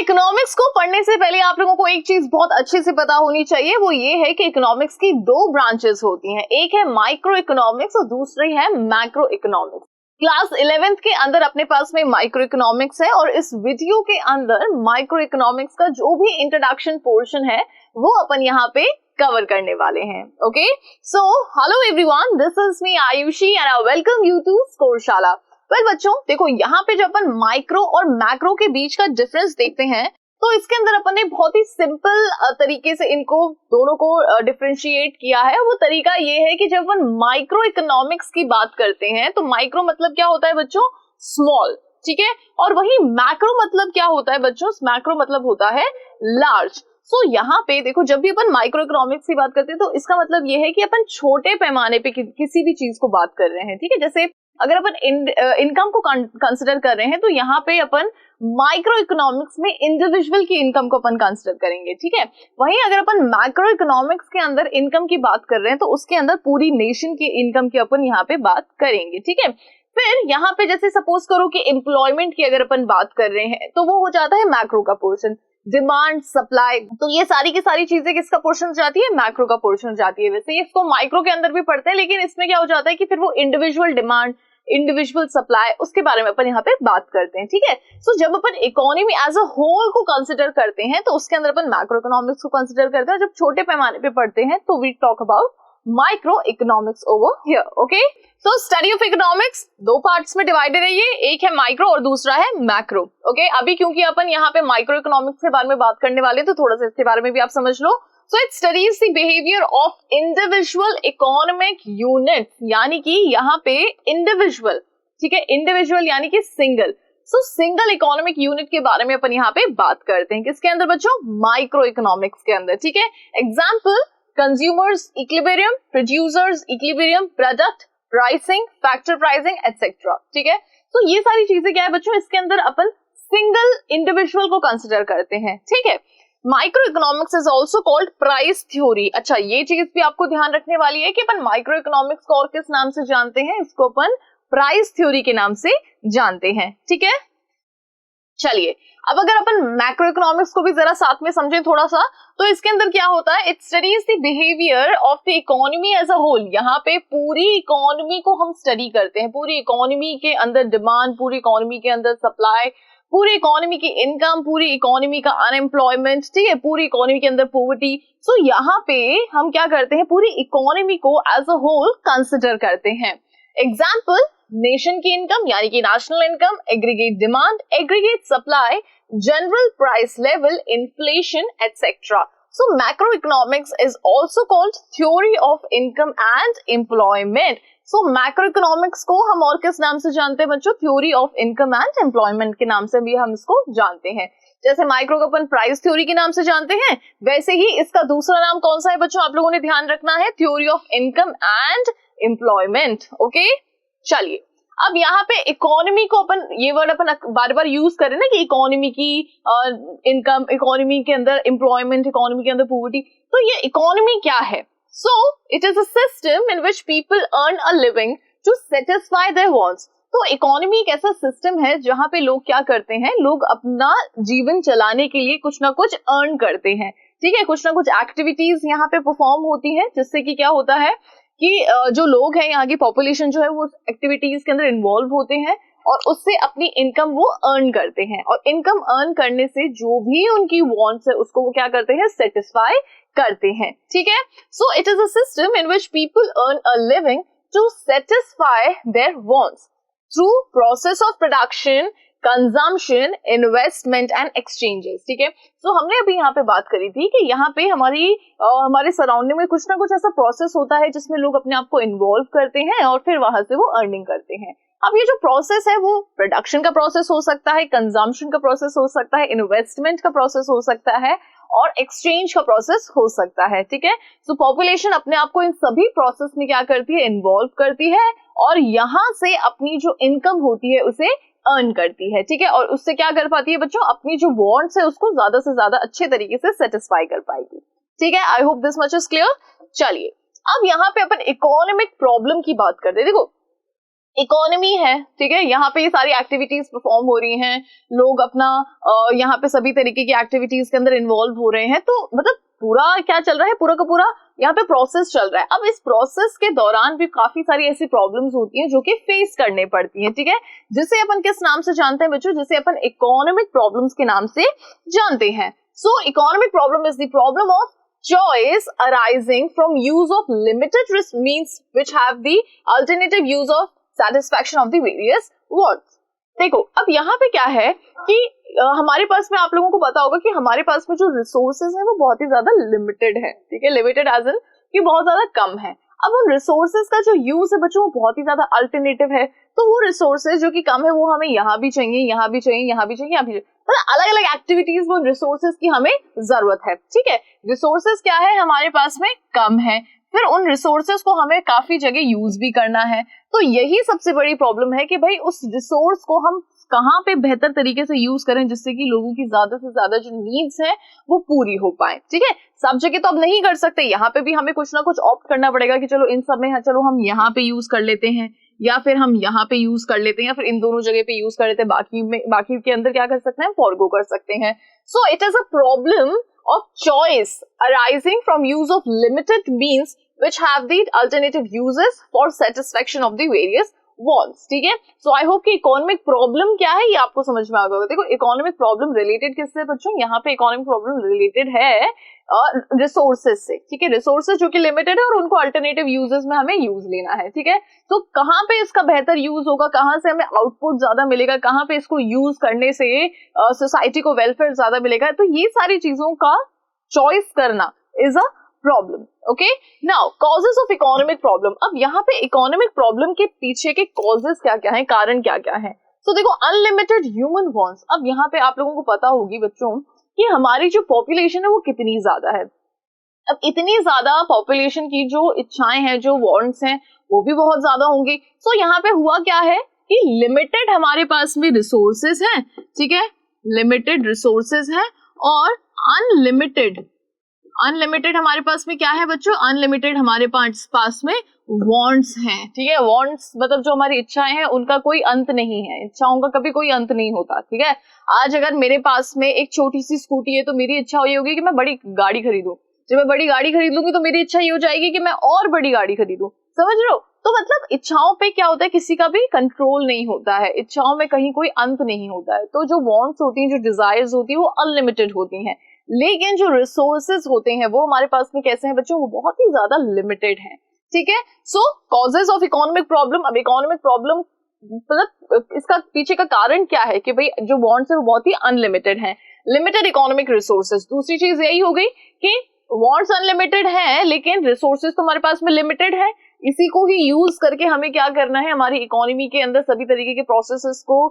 Economics को पढ़ने से पहले आप लोगों को एक चीज बहुत अच्छे से पता होनी चाहिए, वो ये है कि इकोनॉमिक्स की दो ब्रांचेस होती हैं, एक है माइक्रो इकोनॉमिक्स और दूसरी है मैक्रो इकोनॉमिक्स। क्लास 11th के अंदर अपने पास में माइक्रो इकोनॉमिक्स है और इस वीडियो के अंदर माइक्रो इकोनॉमिक्स का जो भी इंट्रोडक्शन पोर्शन है वो अपन यहाँ पे कवर करने वाले हैं। Okay, so hello everyone, this is me Ayushi and I welcome you to Scoreshala. बच्चों देखो, यहाँ पे जब अपन माइक्रो और मैक्रो के बीच का डिफरेंस देखते हैं तो इसके अंदर अपन ने बहुत ही सिंपल तरीके से इनको दोनों को डिफरेंशिएट किया है। वो तरीका ये है कि जब अपन माइक्रो इकोनॉमिक्स की बात करते हैं तो माइक्रो मतलब क्या होता है बच्चों, स्मॉल, ठीक है, और वही मैक्रो मतलब क्या होता है बच्चों, मैक्रो मतलब होता है लार्ज। सो यहाँ पे देखो, जब भी अपन माइक्रो इकोनॉमिक्स की बात करते हैं तो इसका मतलब ये है कि अपन छोटे पैमाने पे किसी भी चीज को बात कर रहे हैं, ठीक है। जैसे अगर अपन इनकम को कंसिडर कर रहे हैं तो यहाँ पे अपन माइक्रो इकोनॉमिक्स में इंडिविजुअल की इनकम को अपन कंसिडर करेंगे, ठीक है। वहीं अगर अपन मैक्रो इकोनॉमिक्स के अंदर इनकम की बात कर रहे हैं तो उसके अंदर पूरी नेशन की इनकम की अपन यहाँ पे बात करेंगे, ठीक है। फिर यहाँ पे जैसे सपोज करो कि एम्प्लॉयमेंट की अगर अपन बात कर रहे हैं तो वो हो जाता है मैक्रो का पोर्शन, डिमांड सप्लाई, तो ये सारी की सारी चीजें किसका पोर्शन जाती है, मैक्रो का पोर्शन जाती है। वैसे इसको माइक्रो के अंदर भी पढ़ते हैं, लेकिन इसमें क्या हो जाता है कि फिर वो इंडिविजुअल डिमांड, इंडिविजुअल सप्लाई, उसके बारे में अपन यहाँ पे बात करते हैं, ठीक है। सो जब अपन इकोनॉमी एज अ होल को कंसिडर करते हैं तो उसके अंदर अपन मैक्रो इकोनॉमिक्स को कंसिडर करते हैं। जब छोटे पैमाने पे पढ़ते हैं तो we talk about microeconomics over here. Okay, so study of economics दो पार्ट्स में डिवाइडेड है, ये एक है माइक्रो और दूसरा है मैक्रो। ओके, अभी क्योंकि अपन यहाँ पे माइक्रो इकोनॉमिक्स के बारे में बात करने वाले हैं तो थोड़ा सा इसके बारे में भी आप समझ लो। So it studies the behavior of individual economic units, यानी कि यहाँ पे individual, ठीक है, individual यानी कि single, so single economic unit के बारे में अपन यहाँ पे बात करते हैं, किसके अंदर बच्चों, माइक्रो इकोनॉमिक्स के अंदर, ठीक है। Example, consumers equilibrium, producers equilibrium, product pricing, factor pricing etcetera, ठीक है। तो ये सारी चीजें क्या है बच्चों, इसके अंदर अपन सिंगल इंडिविजुअल को कंसिडर करते हैं, ठीक है। Micro economics is also called price theory. अच्छा, ये चीज भी आपको ध्यान रखने वाली है कि अपन माइक्रो इकोनॉमिक्स को और किस नाम से जानते हैं, इसको अपन प्राइस थ्योरी के नाम से जानते हैं, ठीक है। चलिए, अब अगर अपन मैक्रो इकोनॉमिक्स को भी जरा साथ में समझें थोड़ा सा, तो इसके अंदर क्या होता है, it studies the behaviour of the economy as a whole. यहाँ पे पूरी इकोनॉमी को हम स्टडी करते हैं, पूरी इकोनॉमी के अंदर डिमांड, पूरी इकोनॉमी के अंदर सप्लाई, पूरी इकोनॉमी की इनकम, पूरी इकोनॉमी का अनएम्प्लॉयमेंट, ठीक है, पूरी इकोनॉमी के अंदर पॉवर्टी। सो यहाँ पे हम क्या करते हैं, पूरी इकोनॉमी को एज अ होल कंसिडर करते हैं। एग्जाम्पल, नेशन की इनकम यानी कि national income, aggregate demand, aggregate supply, general price level, inflation etcetera. So macro economics is also called theory of income and employment. So macro economics को हम और किस नाम से जानते हैं बच्चों, theory of income and employment के नाम से भी हम इसको जानते हैं। जैसे माइक्रो को अपन प्राइस थ्योरी के नाम से जानते हैं, वैसे ही इसका दूसरा नाम कौन सा है बच्चों, आप लोगों ने ध्यान रखना है, theory of income and employment. Okay, चलिए, अब यहाँ पे इकोनॉमी को अपन, ये वर्ड अपन बार बार यूज करें ना कि इकोनॉमी की इनकम, इकोनॉमी के अंदर एम्प्लॉयमेंट, इकोनॉमी के अंदर पॉवर्टी, तो ये इकोनॉमी क्या है? So it is a system in which people earn a living to satisfy their wants. तो इकोनॉमी एक ऐसा सिस्टम है जहाँ पे लोग क्या करते हैं, लोग अपना जीवन चलाने के लिए कुछ ना कुछ अर्न करते हैं, ठीक है। कुछ ना कुछ एक्टिविटीज यहाँ पे परफॉर्म होती हैं जिससे कि क्या होता है कि जो लोग हैं, यहाँ की पॉपुलेशन जो है वो एक्टिविटीज के अंदर इन्वॉल्व होते हैं और उससे अपनी इनकम वो अर्न करते हैं, और इनकम अर्न करने से जो भी उनकी वांट्स है उसको वो क्या करते हैं, सेटिस्फाई करते हैं, ठीक है। So it is a system in which people earn a living to satisfy their wants through process of production, consumption, investment and exchanges, ठीक है। सो हमने अभी यहाँ पे बात करी थी कि यहाँ पे हमारे सराउंडिंग में कुछ ना कुछ ऐसा प्रोसेस होता है जिसमें लोग अपने आप को इन्वॉल्व करते हैं और फिर वहां से वो अर्निंग करते हैं। अब ये जो प्रोसेस है वो प्रोडक्शन का प्रोसेस हो सकता है, कंजम्पशन का प्रोसेस हो सकता है, इन्वेस्टमेंट का प्रोसेस हो सकता है और एक्सचेंज का प्रोसेस हो सकता है, ठीक है। सो पॉपुलेशन अपने आप को इन सभी प्रोसेस में क्या करती है, इन्वॉल्व करती है और यहाँ से अपनी जो इनकम होती है उसे अर्न करती है, ठीक है, और उससे क्या कर पाती है बच्चों, अपनी जो वांट्स है उसको ज्यादा से ज्यादा अच्छे तरीके से सेटिस्फाई कर पाएगी, ठीक है। आई hope this much is clear. चलिए, अब यहाँ पे अपन इकोनॉमिक प्रॉब्लम की बात करते हैं। देखो, इकोनॉमी है, ठीक है, यहाँ पे ये सारी एक्टिविटीज परफॉर्म हो रही हैं, लोग अपना यहाँ पे सभी तरीके की एक्टिविटीज के अंदर इन्वॉल्व हो रहे हैं, तो मतलब पूरा क्या चल रहा है, पूरा का पूरा यहाँ पे प्रोसेस चल रहा है। अब इस प्रोसेस के दौरान भी काफी सारी ऐसी प्रॉब्लम्स होती हैं जो कि फेस करने पड़ती हैं, ठीक है, जिसे अपन किस नाम से जानते हैं बच्चों, जिसे अपन इकोनॉमिक प्रॉब्लम्स के नाम से जानते हैं। सो economic problem is the problem of choice arising from use of limited means which have the alternative use of satisfaction of the various wants। देखो अब यहाँ पे क्या है कि हमारे पास में, आप लोगों को पता होगा कि हमारे पास में जो रिसोर्सेज है वो बहुत ही ज्यादा लिमिटेड है, ठीक है, लिमिटेड एज इन कि बहुत ज्यादा कम है। अब उन रिसोर्सेज का जो यूज है बच्चों वो बहुत ही ज्यादा अल्टरनेटिव है, तो वो रिसोर्सेज जो कि कम है वो हमें यहाँ भी चाहिए, यहाँ भी चाहिए, यहाँ भी चाहिए, यहाँ भी चाहिए, मतलब अलग अलग एक्टिविटीज में रिसोर्सेज की हमें जरूरत है, ठीक है। रिसोर्सेज क्या है हमारे पास में, कम है, फिर उन रिसोर्सेज को हमें काफी जगह यूज भी करना है, तो यही सबसे बड़ी प्रॉब्लम है कि भाई उस रिसोर्स को हम कहाँ पे बेहतर तरीके से यूज करें जिससे कि लोगों की ज्यादा से ज्यादा जो नीड्स है वो पूरी हो पाए, ठीक है। सब जगह तो अब नहीं कर सकते, यहाँ पे भी हमें कुछ ना कुछ ऑप्ट करना पड़ेगा कि चलो इन सब में चलो हम यहाँ पे यूज कर लेते हैं, या फिर हम यहाँ पे यूज कर लेते हैं, या फिर इन दोनों जगह पे यूज कर लेते हैं, बाकी के अंदर क्या कर सकते हैं, फॉरगो कर सकते हैं। So it is a problem of choice arising from use of limited means which have the alternative uses for satisfaction of the various wants, ठीक है। सो आई होप कि इकोनॉमिक प्रॉब्लम क्या है ये आपको समझ में आ गया होगा। देखो इकोनॉमिक प्रॉब्लम रिलेटेड किससे बच्चों, यहाँ पे इकोनॉमिक प्रॉब्लम रिलेटेड है रिसोर्सेज से, ठीक है, रिसोर्सेज जो कि लिमिटेड है और उनको अल्टरनेटिव यूजेस में हमें यूज लेना है, ठीक है। तो कहाँ पे इसका बेहतर यूज होगा, कहाँ से हमें आउटपुट ज्यादा मिलेगा, कहाँ पे इसको यूज करने से सोसाइटी को वेलफेयर ज्यादा मिलेगा, तो ये सारी चीजों का चॉइस करना is a problem. Okay, now causes of economic problem. अब यहाँ पे इकोनॉमिक प्रॉब्लम के पीछे के कॉजेस क्या क्या है, कारण क्या क्या है। तो देखो अनलिमिटेड ह्यूमन वांट्स। अब यहाँ पे आप लोगों को पता होगी बच्चों कि हमारी जो पॉपुलेशन है वो कितनी ज्यादा है। अब इतनी ज्यादा पॉपुलेशन की जो इच्छाएं हैं, जो वांट्स हैं, वो भी बहुत ज्यादा होंगी। सो यहाँ पे हुआ क्या है कि लिमिटेड हमारे पास में रिसोर्सेज हैं, ठीक है, लिमिटेड रिसोर्सेज हैं, और अनलिमिटेड हमारे पास में क्या है बच्चों, अनलिमिटेड हमारे पास में वांट्स हैं, ठीक है। वांट्स मतलब जो हमारी इच्छाएं हैं उनका कोई अंत नहीं है, इच्छाओं का कभी कोई अंत नहीं होता, ठीक है। आज अगर मेरे पास में एक छोटी सी स्कूटी है तो मेरी इच्छा ये होगी कि मैं बड़ी गाड़ी खरीदूं, जब मैं बड़ी गाड़ी खरीद लूंगी तो मेरी इच्छा ये हो जाएगी कि मैं और बड़ी गाड़ी खरीदूं, समझ रहे हो। तो मतलब इच्छाओं पे क्या होता है, किसी का भी कंट्रोल नहीं होता है, इच्छाओं में कहीं कोई अंत नहीं होता है। तो जो वांट्स होती हैं, जो डिजायर्स होती है वो अनलिमिटेड होती हैं, लेकिन जो रिसोर्सेज होते हैं वो हमारे पास में कैसे हैं बच्चों, वो बहुत ही ज्यादा लिमिटेड हैं, ठीक है। सो कॉजेज ऑफ इकोनॉमिक प्रॉब्लम। अब इकोनॉमिक प्रॉब्लम मतलब इसका पीछे का कारण क्या है कि भाई जो वांट्स है वो बहुत ही अनलिमिटेड हैं, लिमिटेड इकोनॉमिक रिसोर्सेज। दूसरी चीज यही हो गई कि वांट्स अनलिमिटेड है लेकिन रिसोर्सेज तो हमारे पास में लिमिटेड है, इसी को ही यूज करके हमें क्या करना है, हमारी इकोनॉमी के अंदर सभी तरीके के प्रोसेसेस को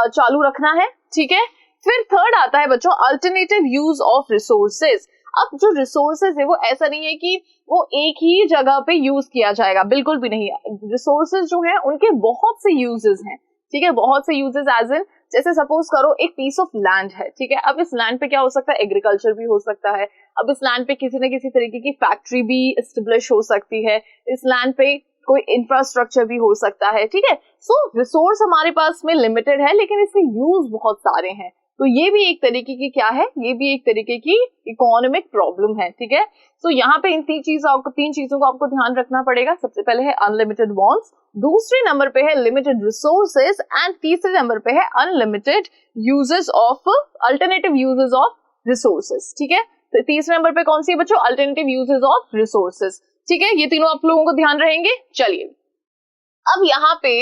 चालू रखना है, ठीक है। फिर थर्ड आता है बच्चों अल्टरनेटिव यूज ऑफ रिसोर्सेज। अब जो रिसोर्सेज है वो ऐसा नहीं है कि वो एक ही जगह पे यूज किया जाएगा, बिल्कुल भी नहीं। रिसोर्सेज जो है उनके बहुत से यूजेस हैं, ठीक है, बहुत से यूजेस एज इन जैसे सपोज करो एक पीस ऑफ लैंड है, ठीक है। अब इस लैंड पे क्या हो सकता है, एग्रीकल्चर भी हो सकता है। अब इस लैंड पे किसी न किसी तरीके की फैक्ट्री भी एस्टेब्लिश हो सकती है, इस लैंड पे कोई इंफ्रास्ट्रक्चर भी हो सकता है, ठीक है। सो रिसोर्स हमारे पास में लिमिटेड है लेकिन इसके यूज बहुत सारे हैं, तो ये भी एक तरीके की क्या है, ये भी एक तरीके की इकोनॉमिक प्रॉब्लम है, ठीक है। सो यहाँ पे इन तीन चीजों को आपको ध्यान रखना पड़ेगा। सबसे पहले है अनलिमिटेड वांट्स, दूसरे नंबर पे है लिमिटेड रिसोर्सेज, एंड तीसरे नंबर पे है unlimited uses of alternative uses of resources, ठीक है। तो तीसरे नंबर पे कौन सी है बच्चों, अल्टरनेटिव यूजेस ऑफ रिसोर्सेज, ठीक है। ये तीनों आप लोगों को ध्यान रहेंगे। चलिए अब यहाँ पे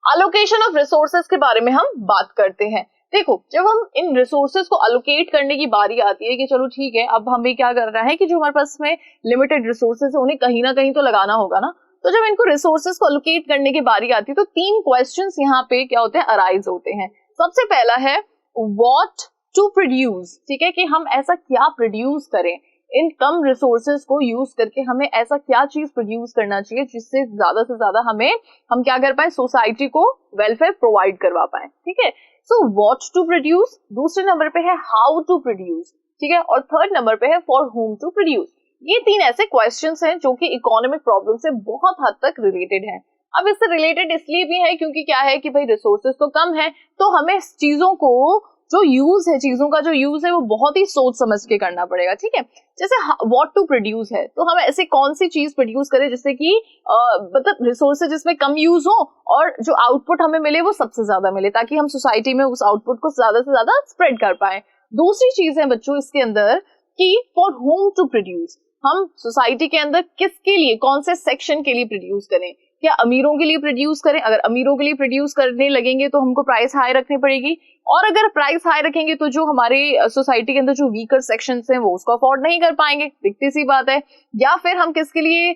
अलोकेशन ऑफ रिसोर्सेज के बारे में हम बात करते हैं। देखो जब हम इन रिसोर्सेज को अलोकेट करने की बारी आती है कि चलो ठीक है अब हमें क्या करना है कि जो हमारे पास में लिमिटेड रिसोर्सेज है उन्हें कहीं ना कहीं तो लगाना होगा ना, तो जब इनको रिसोर्सेज को अलोकेट करने की बारी आती है तो तीन क्वेश्चंस यहाँ पे क्या होते हैं, अराइज होते हैं। सबसे पहला है व्हाट टू प्रोड्यूस, ठीक है, कि हम ऐसा क्या प्रोड्यूस करें, इन कम रिसोर्सेज को यूज करके हमें ऐसा क्या चीज प्रोड्यूस करना चाहिए जिससे ज्यादा से ज्यादा हम क्या कर पाए, सोसाइटी को वेलफेयर प्रोवाइड करवा पाए, ठीक है। सो व्हाट टू प्रोड्यूस, दूसरे नंबर पे है हाउ टू प्रोड्यूस, ठीक है, और थर्ड नंबर पे है फॉर whom टू प्रोड्यूस। ये तीन ऐसे क्वेश्चंस हैं जो कि इकोनॉमिक प्रॉब्लम से बहुत हद तक रिलेटेड हैं। अब इससे रिलेटेड इसलिए भी है क्योंकि क्या है कि भाई रिसोर्सेज तो कम है, तो हमें चीजों को जो यूज है, चीजों का जो यूज है वो बहुत ही सोच समझ के करना पड़ेगा, ठीक है। जैसे व्हाट टू प्रोड्यूस है, तो हम ऐसे कौन सी चीज प्रोड्यूस करें जिससे कि मतलब रिसोर्सेज जिसमें कम यूज हो और जो आउटपुट हमें मिले वो सबसे ज्यादा मिले, ताकि हम सोसाइटी में उस आउटपुट को ज्यादा से ज्यादा स्प्रेड कर पाए। दूसरी चीज है बच्चों इसके अंदर कि फॉर होम टू प्रोड्यूस, हम सोसाइटी के अंदर किसके लिए, कौन से सेक्शन के लिए प्रोड्यूस करें। क्या अमीरों के लिए प्रोड्यूस करें? अगर अमीरों के लिए प्रोड्यूस करने लगेंगे तो हमको प्राइस हाई रखनी पड़ेगी, और अगर प्राइस हाई रखेंगे तो जो हमारे सोसाइटी के अंदर जो वीकर सेक्शंस हैं वो उसको अफोर्ड नहीं कर पाएंगे, दिखती सी बात है। या फिर हम किसके लिए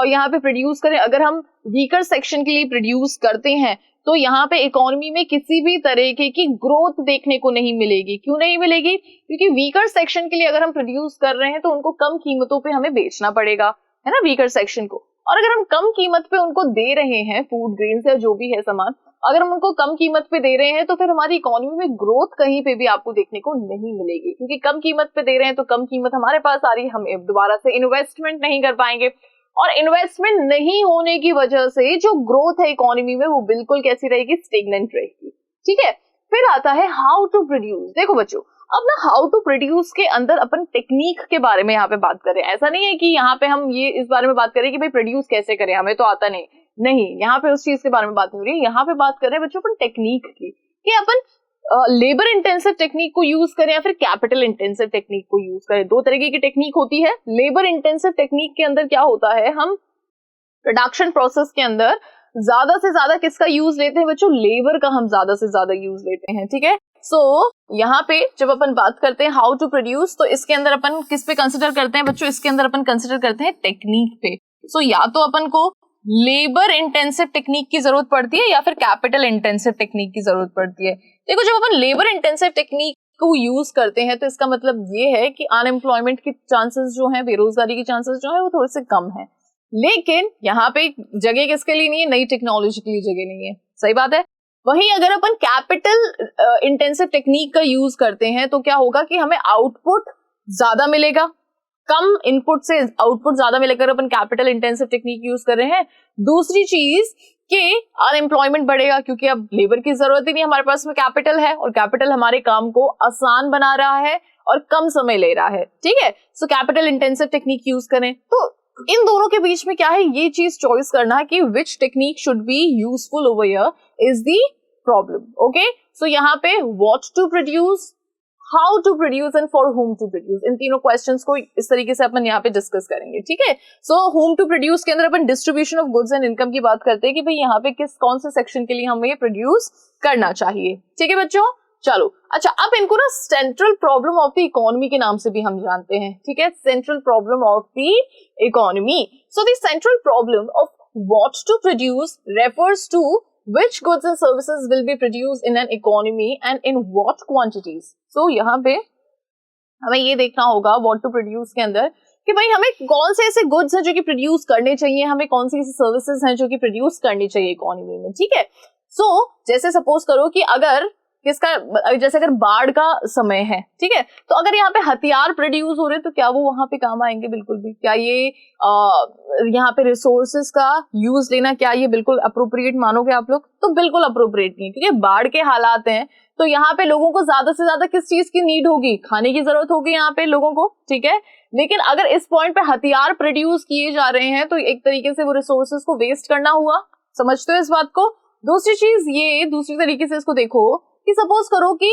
यहाँ पे प्रोड्यूस करें? अगर हम वीकर सेक्शन के लिए प्रोड्यूस करते हैं तो यहाँ पे इकोनॉमी में किसी भी तरीके की ग्रोथ देखने को नहीं मिलेगी। क्यों नहीं मिलेगी? क्योंकि वीकर सेक्शन के लिए अगर हम प्रोड्यूस कर रहे हैं तो उनको कम कीमतों पे हमें बेचना पड़ेगा, है ना, वीकर सेक्शन को। और अगर हम कम कीमत पे उनको दे रहे हैं फूड ग्रेन्स या जो भी है सामान, अगर हम उनको कम कीमत पे दे रहे हैं तो फिर हमारी इकोनॉमी में ग्रोथ कहीं पे भी आपको देखने को नहीं मिलेगी, क्योंकि कम कीमत पे दे रहे हैं तो कम कीमत हमारे पास आ रही है, हम दोबारा से इन्वेस्टमेंट नहीं कर पाएंगे, और इन्वेस्टमेंट नहीं होने की वजह से जो ग्रोथ है इकोनॉमी में वो बिल्कुल कैसी रहेगी? स्टेगनेंट रहेगी, ठीक है। फिर आता है हाउ टू प्रोड्यूस। देखो बच्चों, अब ना हाउ टू प्रोड्यूस के अंदर अपन टेक्निक के बारे में यहाँ पे बात करें। ऐसा नहीं है कि यहाँ पे हम ये इस बारे में बात करें कि भाई प्रोड्यूस कैसे करें, हमें तो आता नहीं, यहाँ पे उस चीज के बारे में बात नहीं हो रही है। यहाँ पे बात कर रहे हैं बच्चों अपन टेक्निक की, कि अपन लेबर इंटेंसिव टेक्निक को यूज करें या फिर कैपिटल इंटेंसिव टेक्निक को यूज करें। दो तरीके की टेक्निक होती है। लेबर इंटेंसिव टेक्निक के अंदर क्या होता है, हम प्रोडक्शन प्रोसेस के अंदर ज्यादा से ज्यादा किसका यूज लेते हैं बच्चों? लेबर का हम ज्यादा से ज्यादा यूज लेते हैं, ठीक है। सो यहाँ पे जब अपन बात करते हैं हाउ टू प्रोड्यूस, तो इसके अंदर अपन किस पे कंसिडर करते हैं बच्चों? इसके अंदर अपन कंसिडर करते हैं टेक्निक पे। सो या तो अपन को लेबर इंटेंसिव टेक्निक की जरूरत पड़ती है या फिर कैपिटल इंटेंसिव टेक्निक की जरूरत पड़ती है। देखो, जब अपन लेबर इंटेंसिव टेक्निक को यूज करते हैं तो इसका मतलब ये है कि अनएम्प्लॉयमेंट के चांसेस जो है, बेरोजगारी के चांसेस जो है वो थोड़े से कम है। लेकिन यहाँ पे जगह किसके लिए नहीं है? नई टेक्नोलॉजी के लिए जगह नहीं है, सही बात है। वहीं अगर अपन कैपिटल इंटेंसिव टेक्निक का यूज करते हैं तो क्या होगा कि हमें आउटपुट ज्यादा मिलेगा, कम इनपुट से आउटपुट ज्यादा मिलेगा अगर अपन कैपिटल इंटेंसिव टेक्निक यूज कर रहे हैं। दूसरी चीज कि अनएम्प्लॉयमेंट बढ़ेगा, क्योंकि अब लेबर की जरूरत ही नहीं, हमारे पास में कैपिटल है और कैपिटल हमारे काम को आसान बना रहा है और कम समय ले रहा है, ठीक है। So capital intensive technique use करें। तो इन दोनों के बीच में क्या है, ये चीज चॉइस करना कि which technique should be useful over here is the problem, okay. So यहाँ पे what to produce, how to produce and for whom to produce, इन तीनों क्वेश्चंस को इस तरीके से अपन यहाँ पे डिस्कस करेंगे, ठीक है। सो होम टू प्रोड्यूस के अंदर अपन distribution of goods and income की बात करते हैं कि भाई यहाँ पे कौन से सेक्शन के लिए हमें प्रोड्यूस करना चाहिए, ठीक है बच्चों। चलो, अच्छा, अब इनको ना central problem of the economy के नाम से भी हम जानते हैं, ठीक है। Central problem of the economy. So the central problem of what to produce refers to which goods and services will be produced in an economy and in what quantities. So यहाँ पे हमें ये देखना होगा what to produce के अंदर कि भाई हमें कौन से ऐसे गुड्स हैं जो कि प्रोड्यूस करने चाहिए, हमें कौन सी ऐसी सर्विसेज हैं जो कि प्रोड्यूस करनी चाहिए इकोनॉमी में, ठीक है। सो जैसे सपोज करो कि अगर जैसे अगर बाढ़ का समय है, ठीक है, तो अगर यहाँ पे हथियार प्रोड्यूस हो रहे तो क्या वो वहां पे काम आएंगे? बिल्कुल भी। क्या ये यहाँ पे रिसोर्सेज का यूज लेना, क्या ये बिल्कुल अप्रोप्रिएट मानोगे आप लोग? तो बिल्कुल अप्रोप्रिएट नहीं, क्योंकि बाढ़ के हालात हैं तो यहाँ पे लोगों को ज्यादा से ज्यादा किस चीज की नीड होगी? खाने की जरूरत होगी यहाँ पे लोगों को, ठीक है। लेकिन अगर इस पॉइंट पे हथियार प्रोड्यूस किए जा रहे हैं तो एक तरीके से वो रिसोर्सेज को वेस्ट करना हुआ, समझते हो इस बात को। दूसरी चीज ये, दूसरी तरीके से इसको देखो कि सपोज करो कि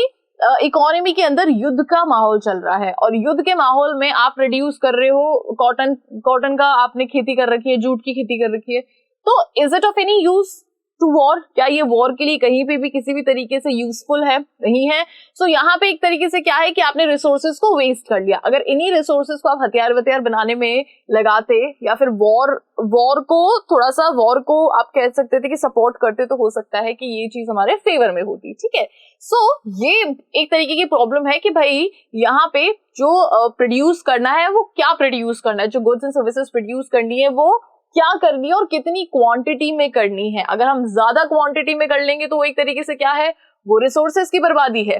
इकोनॉमी के अंदर युद्ध का माहौल चल रहा है और युद्ध के माहौल में आप प्रोड्यूस कर रहे हो कॉटन का आपने खेती कर रखी है, जूट की खेती कर रखी है, तो is it of any use to war? क्या ये वॉर के लिए कहीं पे भी किसी भी तरीके से यूजफुल है? नहीं है। सो यहाँ पे एक तरीके से क्या है कि आपने रिसोर्सेज को वेस्ट कर लिया। अगर इन्हीं रिसोर्सेज को आप हथियार बनाने में लगाते या फिर वॉर को थोड़ा सा वॉर को आप कह सकते थे कि सपोर्ट करते, तो हो सकता है कि ये चीज हमारे फेवर में होती, ठीक है। सो ये एक तरीके की प्रॉब्लम है कि भाई यहाँ पे जो प्रोड्यूस करना है वो क्या प्रोड्यूस करना है, जो गुड्स एंड सर्विसेज प्रोड्यूस करनी है वो क्या करनी है और कितनी क्वांटिटी में करनी है। अगर हम ज्यादा क्वांटिटी में कर लेंगे तो वो एक तरीके से क्या है, वो रिसोर्सेज की बर्बादी है,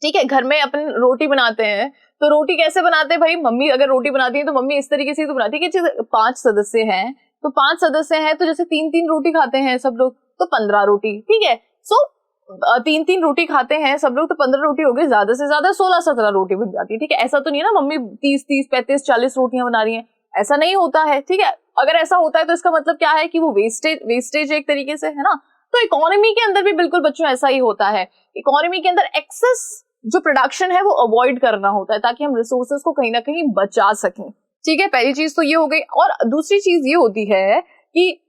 ठीक है। घर में अपन रोटी बनाते हैं तो रोटी कैसे बनाते हैं भाई? मम्मी अगर रोटी बनाती है तो मम्मी इस तरीके से तो बनाती है कि 5 सदस्य हैं तो 5 सदस्य हैं तो जैसे 3-3 रोटी खाते हैं सब लोग, तो 15 रोटी, ठीक है। सो 3-3 रोटी खाते हैं सब लोग, तो 15 रोटी हो गई, ज्यादा से ज्यादा 16-17 रोटी बन जाती है, ठीक है। ऐसा तो नहीं है ना मम्मी 30-30, 35-40 रोटियां बना रही हैं, ऐसा नहीं होता है, ठीक है। अगर ऐसा होता है तो इसका मतलब क्या है कि वो वेस्टेज एक तरीके से, है ना। तो इकोनॉमी के अंदर भी बिल्कुल बच्चों ऐसा ही होता है। इकोनॉमी के अंदर एक्सेस जो प्रोडक्शन है वो अवॉइड करना होता है ताकि हम रिसोर्सेज को कहीं ना कहीं बचा सकें, ठीक है। पहली चीज तो ये हो गई। और दूसरी चीज ये होती है कि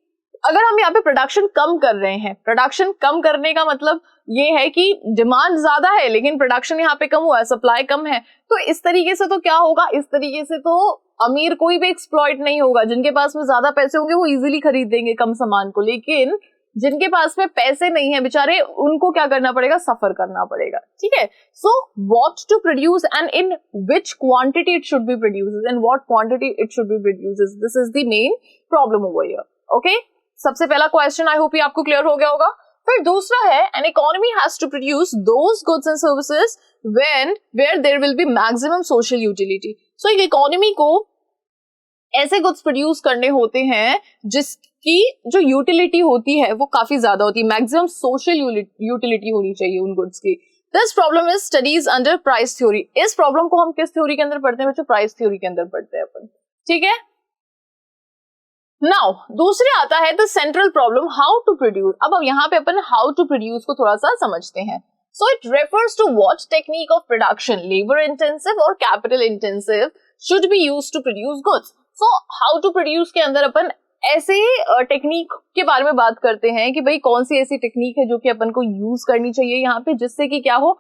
अगर हम यहाँ पे प्रोडक्शन कम कर रहे हैं, प्रोडक्शन कम करने का मतलब ये है कि डिमांड ज्यादा है लेकिन प्रोडक्शन यहाँ पे कम हुआ है, सप्लाई कम है, तो इस तरीके से तो क्या होगा, इस तरीके से तो अमीर कोई भी एक्सप्लॉइट नहीं होगा। जिनके पास में ज्यादा पैसे होंगे वो इजीली खरीद देंगे कम सामान को, लेकिन जिनके पास में पैसे नहीं है बेचारे, उनको क्या करना पड़ेगा, सफर करना पड़ेगा, ठीक है। So what to produce and in which quantity it should be produced and what quantity it should be produced, this is the main problem over here, okay. सबसे पहला क्वेश्चन आई होप ये आपको क्लियर हो गया होगा। फिर दूसरा है, an economy has to produce those goods and services where there will be maximum social utility. So एक इकोनॉमी को ऐसे गुड्स प्रोड्यूस करने होते हैं जिसकी जो यूटिलिटी होती है वो काफी ज्यादा होती है, मैक्सिमम सोशल यूटिलिटी होनी चाहिए उन गुड्स की। This problem is studies under price theory. इस प्रॉब्लम को हम किस थ्योरी के अंदर पढ़ते हैं बच्चों, प्राइस थ्योरी के अंदर पढ़ते हैं अपन, ठीक है। नाउ दूसरे आता है the central problem, how to produce. अब यहाँ पे अपन हाउ टू प्रोड्यूस को थोड़ा सा समझते हैं। So it refers to what technique of production, labour intensive और capital intensive, should be used to produce goods. So how to produce के अंदर अपन ऐसे टेक्निक के बारे में बात करते हैं कि भाई कौन सी ऐसी टेक्निक है जो कि अपन को यूज करनी चाहिए यहाँ पे, जिससे कि क्या हो,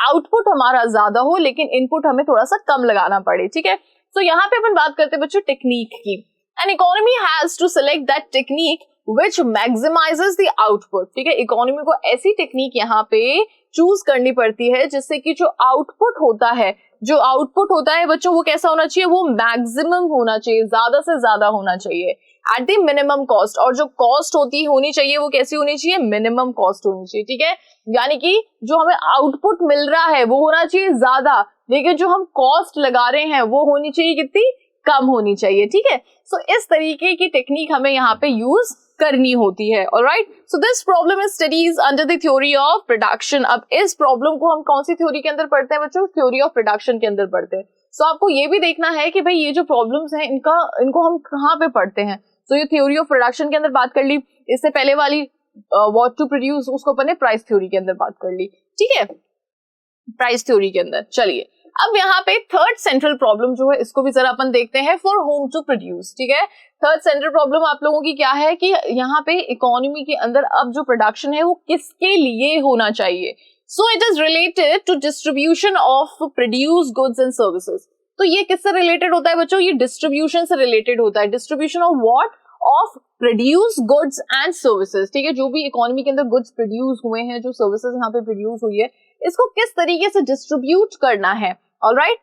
आउटपुट हमारा ज्यादा हो लेकिन इनपुट हमें थोड़ा सा कम लगाना पड़े, ठीक है। सो यहाँ पे अपन बात करते हैं बच्चों टेक्निक की। An economy has to select that technique which maximizes the output, ठीक है। इकोनॉमी को ऐसी टेक्निक यहाँ पे चूज करनी पड़ती है जिससे कि जो आउटपुट होता है बच्चों वो कैसा होना चाहिए, वो मैक्सिमम होना चाहिए, ज्यादा से ज्यादा होना चाहिए एट द मिनिमम कॉस्ट। और जो कॉस्ट होनी चाहिए वो कैसी होनी चाहिए, मिनिमम कॉस्ट होनी चाहिए, ठीक है। यानी कि जो हमें आउटपुट मिल रहा है वो होना चाहिए ज्यादा, लेकिन जो हम कॉस्ट लगा रहे हैं वो होनी चाहिए कितनी, कम होनी चाहिए, ठीक है। सो इस तरीके की टेक्निक हमें यहाँ पे यूज करनी होती है, alright. So this problem is studies under the theory of production. अब इस प्रॉब्लम को हम कौन सी थ्योरी के अंदर पढ़ते हैं बच्चों, थ्योरी ऑफ प्रोडक्शन के अंदर पढ़ते हैं। सो आपको ये भी देखना है कि भाई ये जो प्रॉब्लम्स हैं इनको हम कहाँ पे पढ़ते हैं। तो ये थ्योरी ऑफ प्रोडक्शन के अंदर बात कर ली, इससे पहले वाली व्हाट टू प्रोड्यूस उसको अपन ने प्राइस थ्योरी के अंदर बात कर ली, ठीक है, प्राइस थ्योरी के अंदर। चलिए अब यहाँ पे थर्ड सेंट्रल प्रॉब्लम जो है इसको भी जरा अपन देखते हैं, फॉर होम टू प्रोड्यूस, ठीक है। थर्ड सेंट्रल प्रॉब्लम आप लोगों की क्या है कि यहाँ पे इकोनॉमी के अंदर अब जो प्रोडक्शन है वो किसके लिए होना चाहिए। So it is related to distribution of produce goods and services. तो ये किससे रिलेटेड होता है बच्चों, ये डिस्ट्रीब्यूशन से रिलेटेड होता है। Distribution of what, of produce goods and services, ठीक है। जो भी इकोनॉमी के अंदर गुड्स प्रोड्यूस हुए हैं, जो सर्विसेज यहाँ पे प्रोड्यूस हुई है, इसको किस तरीके से डिस्ट्रीब्यूट करना है, alright.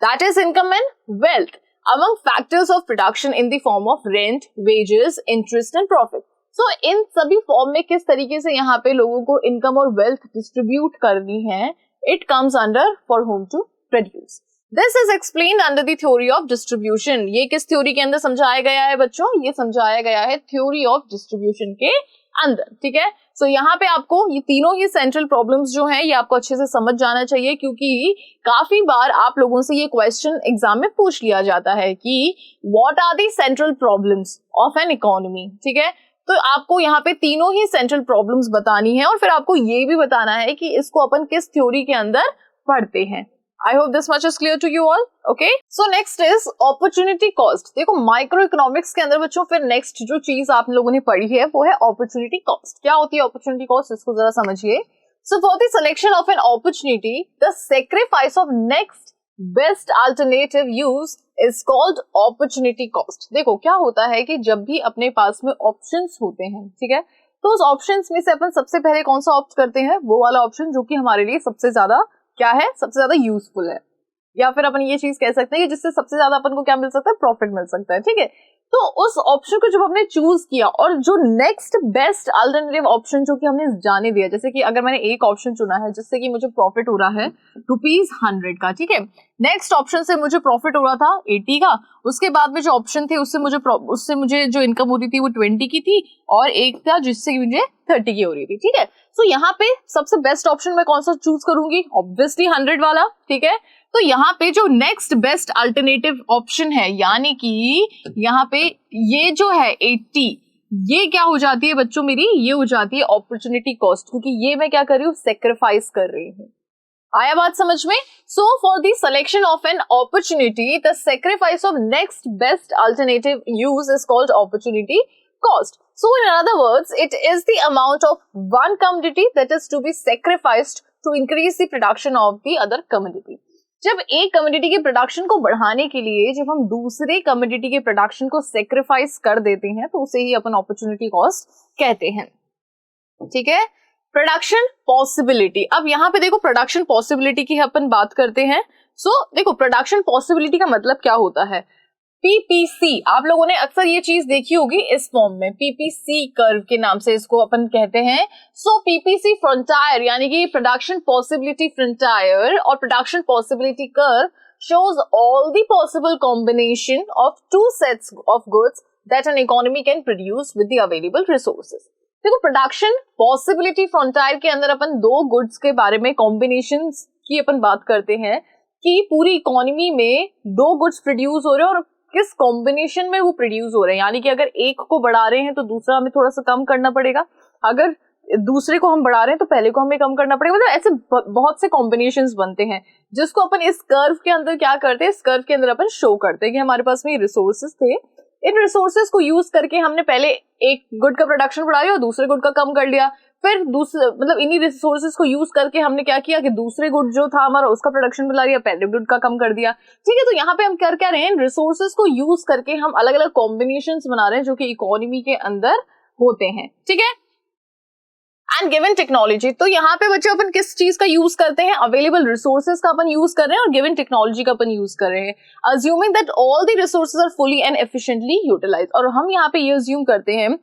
That is income and wealth among factors of production in the form of rent, wages, interest and profit. So इन सभी फॉर्म में किस तरीके से यहाँ पे लोगों को इनकम और वेल्थ डिस्ट्रीब्यूट करनी है, it comes under for whom to produce. This is explained under the theory of distribution. ये किस थ्योरी के अंदर समझाया गया है बच्चों, ये समझाया गया है थ्योरी ऑफ डिस्ट्रीब्यूशन के अंदर, ठीक है। सो यहाँ पे आपको ये तीनों ही सेंट्रल प्रॉब्लम्स जो हैं ये आपको अच्छे से समझ जाना चाहिए, क्योंकि काफी बार आप लोगों से ये क्वेश्चन एग्जाम में पूछ लिया जाता है कि what are the central problems of an economy, ठीक है। तो आपको यहाँ पे तीनों ही सेंट्रल प्रॉब्लम्स बतानी है और फिर आपको ये भी बताना है कि इसको अपन किस थ्योरी के अंदर पढ़ते हैं। I hope this much is clear to you all. Okay. So next is opportunity cost. देखो माइक्रो इकोनॉमिक्स के अंदर बच्चों फिर नेक्स्ट जो चीज आप लोगों ने पढ़ी है वो है opportunity cost. क्या होती है opportunity cost, इसको जरा समझिए। So for the selection of an opportunity, the sacrifice of next best alternative use is called opportunity cost. देखो क्या होता है कि जब भी अपने पास में ऑप्शंस होते हैं, ठीक है, तो उस ऑप्शंस में से अपन सबसे पहले कौन सा ऑप्ट करते हैं, वो वाला ऑप्शन जो कि हमारे लिए सबसे ज्यादा क्या है, सबसे ज्यादा यूजफुल है, या फिर अपन ये चीज कह सकते हैं कि जिससे सबसे ज्यादा अपन को क्या मिल सकता है, प्रॉफिट मिल सकता है, ठीक है। तो उस ऑप्शन को जब हमने चूज किया और जो नेक्स्ट बेस्ट अल्टरनेटिव ऑप्शन जो कि हमने जाने दिया, जैसे कि अगर मैंने एक ऑप्शन चुना है जिससे कि मुझे प्रॉफिट हो रहा है ₹100 का, ठीक है, नेक्स्ट ऑप्शन से मुझे प्रॉफिट हो रहा था 80 का, उसके बाद में जो ऑप्शन थे उससे मुझे जो इनकम हो रही थी वो 20 की थी, और एक था जिससे मुझे 30 की हो रही थी, ठीक है। सो यहाँ पे सबसे बेस्ट ऑप्शन मैं कौन सा चूज करूंगी? ऑब्वियसली 100 वाला, ठीक है। तो यहाँ पे जो नेक्स्ट बेस्ट अल्टरनेटिव ऑप्शन है, यानी कि यहाँ पे ये जो है 80, ये क्या हो जाती है बच्चों मेरी? ये हो जाती है अपॉर्चुनिटी कॉस्ट, क्योंकि ये मैं क्या कर रही हूँ? सेक्रीफाइस कर रही हूँ। आया बात समझ में? So for the selection of an opportunity the sacrifice of next best alternative use is called opportunity cost. So in other words, it is the amount of one commodity that is to be sacrificed to increase the production of the other commodity. जब एक commodity के production को बढ़ाने के लिए जब हम दूसरे कमोडिटी के प्रोडक्शन को सेक्रीफाइस कर देते हैं तो उसे ही अपन अपॉर्चुनिटी कॉस्ट कहते हैं, ठीक है। प्रोडक्शन पॉसिबिलिटी, अब यहाँ पे देखो प्रोडक्शन पॉसिबिलिटी की अपन बात करते हैं। सो देखो प्रोडक्शन पॉसिबिलिटी का मतलब क्या होता है? पीपीसी, आप लोगों ने अक्सर ये चीज देखी होगी इस फॉर्म में, पीपीसी कर्व के नाम से इसको अपन कहते हैं। सो पीपीसी फ्रंटायर यानी कि प्रोडक्शन पॉसिबिलिटी फ्रंटायर और production possibility curve shows all the possible combination of two sets of goods that an economy can produce with the available resources. देखो प्रोडक्शन पॉसिबिलिटी फ्रंटायर के अंदर अपन दो गुड्स के बारे में कॉम्बिनेशंस की अपन बात करते हैं कि पूरी इकोनॉमी में दो गुड्स प्रोड्यूस हो रहे हैं और किस कॉम्बिनेशन में वो प्रोड्यूस हो रहे हैं, यानी कि अगर एक को बढ़ा रहे हैं तो दूसरा हमें थोड़ा सा कम करना पड़ेगा, अगर दूसरे को हम बढ़ा रहे हैं तो पहले को हमें कम करना पड़ेगा। मतलब ऐसे बहुत से कॉम्बिनेशंस बनते हैं जिसको अपन इस कर्व के अंदर क्या करते हैं, इस कर्व के अंदर अपन शो करते हैं कि हमारे पास में रिसोर्सेज थे, इन रिसोर्सेज को यूज करके हमने पहले एक गुड का प्रोडक्शन बढ़ा लिया और दूसरे गुड का कम कर लिया, फिर दूसरे मतलब इन्हीं रिसोर्सेज को यूज करके हमने क्या किया कि दूसरे गुड जो था हमारा उसका प्रोडक्शन बढ़ा लिया, पहले गुड का कम कर दिया, ठीक है। तो यहाँ पे हम कर क्या रहे हैं? रिसोर्सेज को यूज करके हम अलग अलग कॉम्बिनेशंस बना रहे हैं जो कि इकोनॉमी के अंदर होते हैं, ठीक है। एंड गिवन टेक्नोलॉजी, तो यहाँ पे बच्चों अपन किस चीज का यूज करते हैं? अवेलेबल रिसोर्सेज का अपन यूज कर रहे हैं और गिवन टेक्नोलॉजी का अपन यूज कर रहे हैं, assuming that all the resources are fully and efficiently utilised. और हम यहाँ पे ये अज्यूम करते हैं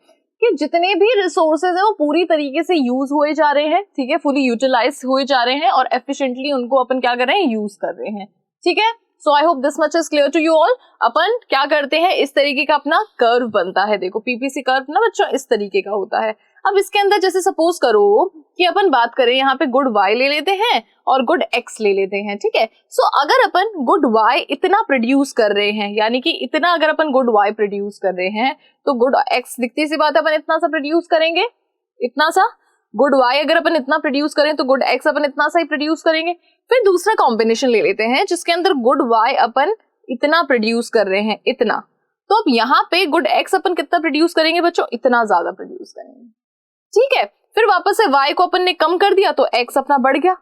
कि जितने भी रिसोर्सेज है वो पूरी तरीके से यूज हुए जा रहे हैं, ठीक है, फुली यूटिलाइज हुए जा रहे हैं और एफिशिएंटली उनको अपन क्या कर रहे हैं? यूज कर रहे हैं, ठीक है। So I hope this much is clear to you all. अपन क्या करते हैं? इस तरीके का अपना कर्व बनता है, देखो पीपीसी कर्व ना बच्चों इस तरीके का होता है। अब इसके अंदर जैसे सपोज करो कि अपन बात करें यहाँ पे गुड वाई ले लेते हैं और गुड एक्स ले लेते हैं, ठीक है। सो अगर अपन गुड वाई इतना प्रोड्यूस कर रहे हैं, यानी कि इतना अगर अपन गुड वाई प्रोड्यूस कर रहे हैं तो गुड एक्स दिखती सी बात है अपन इतना सा प्रोड्यूस करेंगे, इतना सा गुड वाई अगर अपन इतना प्रोड्यूस करें तो गुड एक्स अपन इतना सा ही प्रोड्यूस करेंगे। फिर दूसरा कॉम्बिनेशन ले लेते हैं जिसके अंदर गुड वाई अपन इतना प्रोड्यूस कर रहे हैं, इतना, तो अब यहाँ पे गुड एक्स अपन कितना प्रोड्यूस करेंगे बच्चों? इतना ज्यादा प्रोड्यूस करेंगे, ठीक है। फिर वापस से y को अपन ने कम कर दिया तो x अपना बढ़ गया।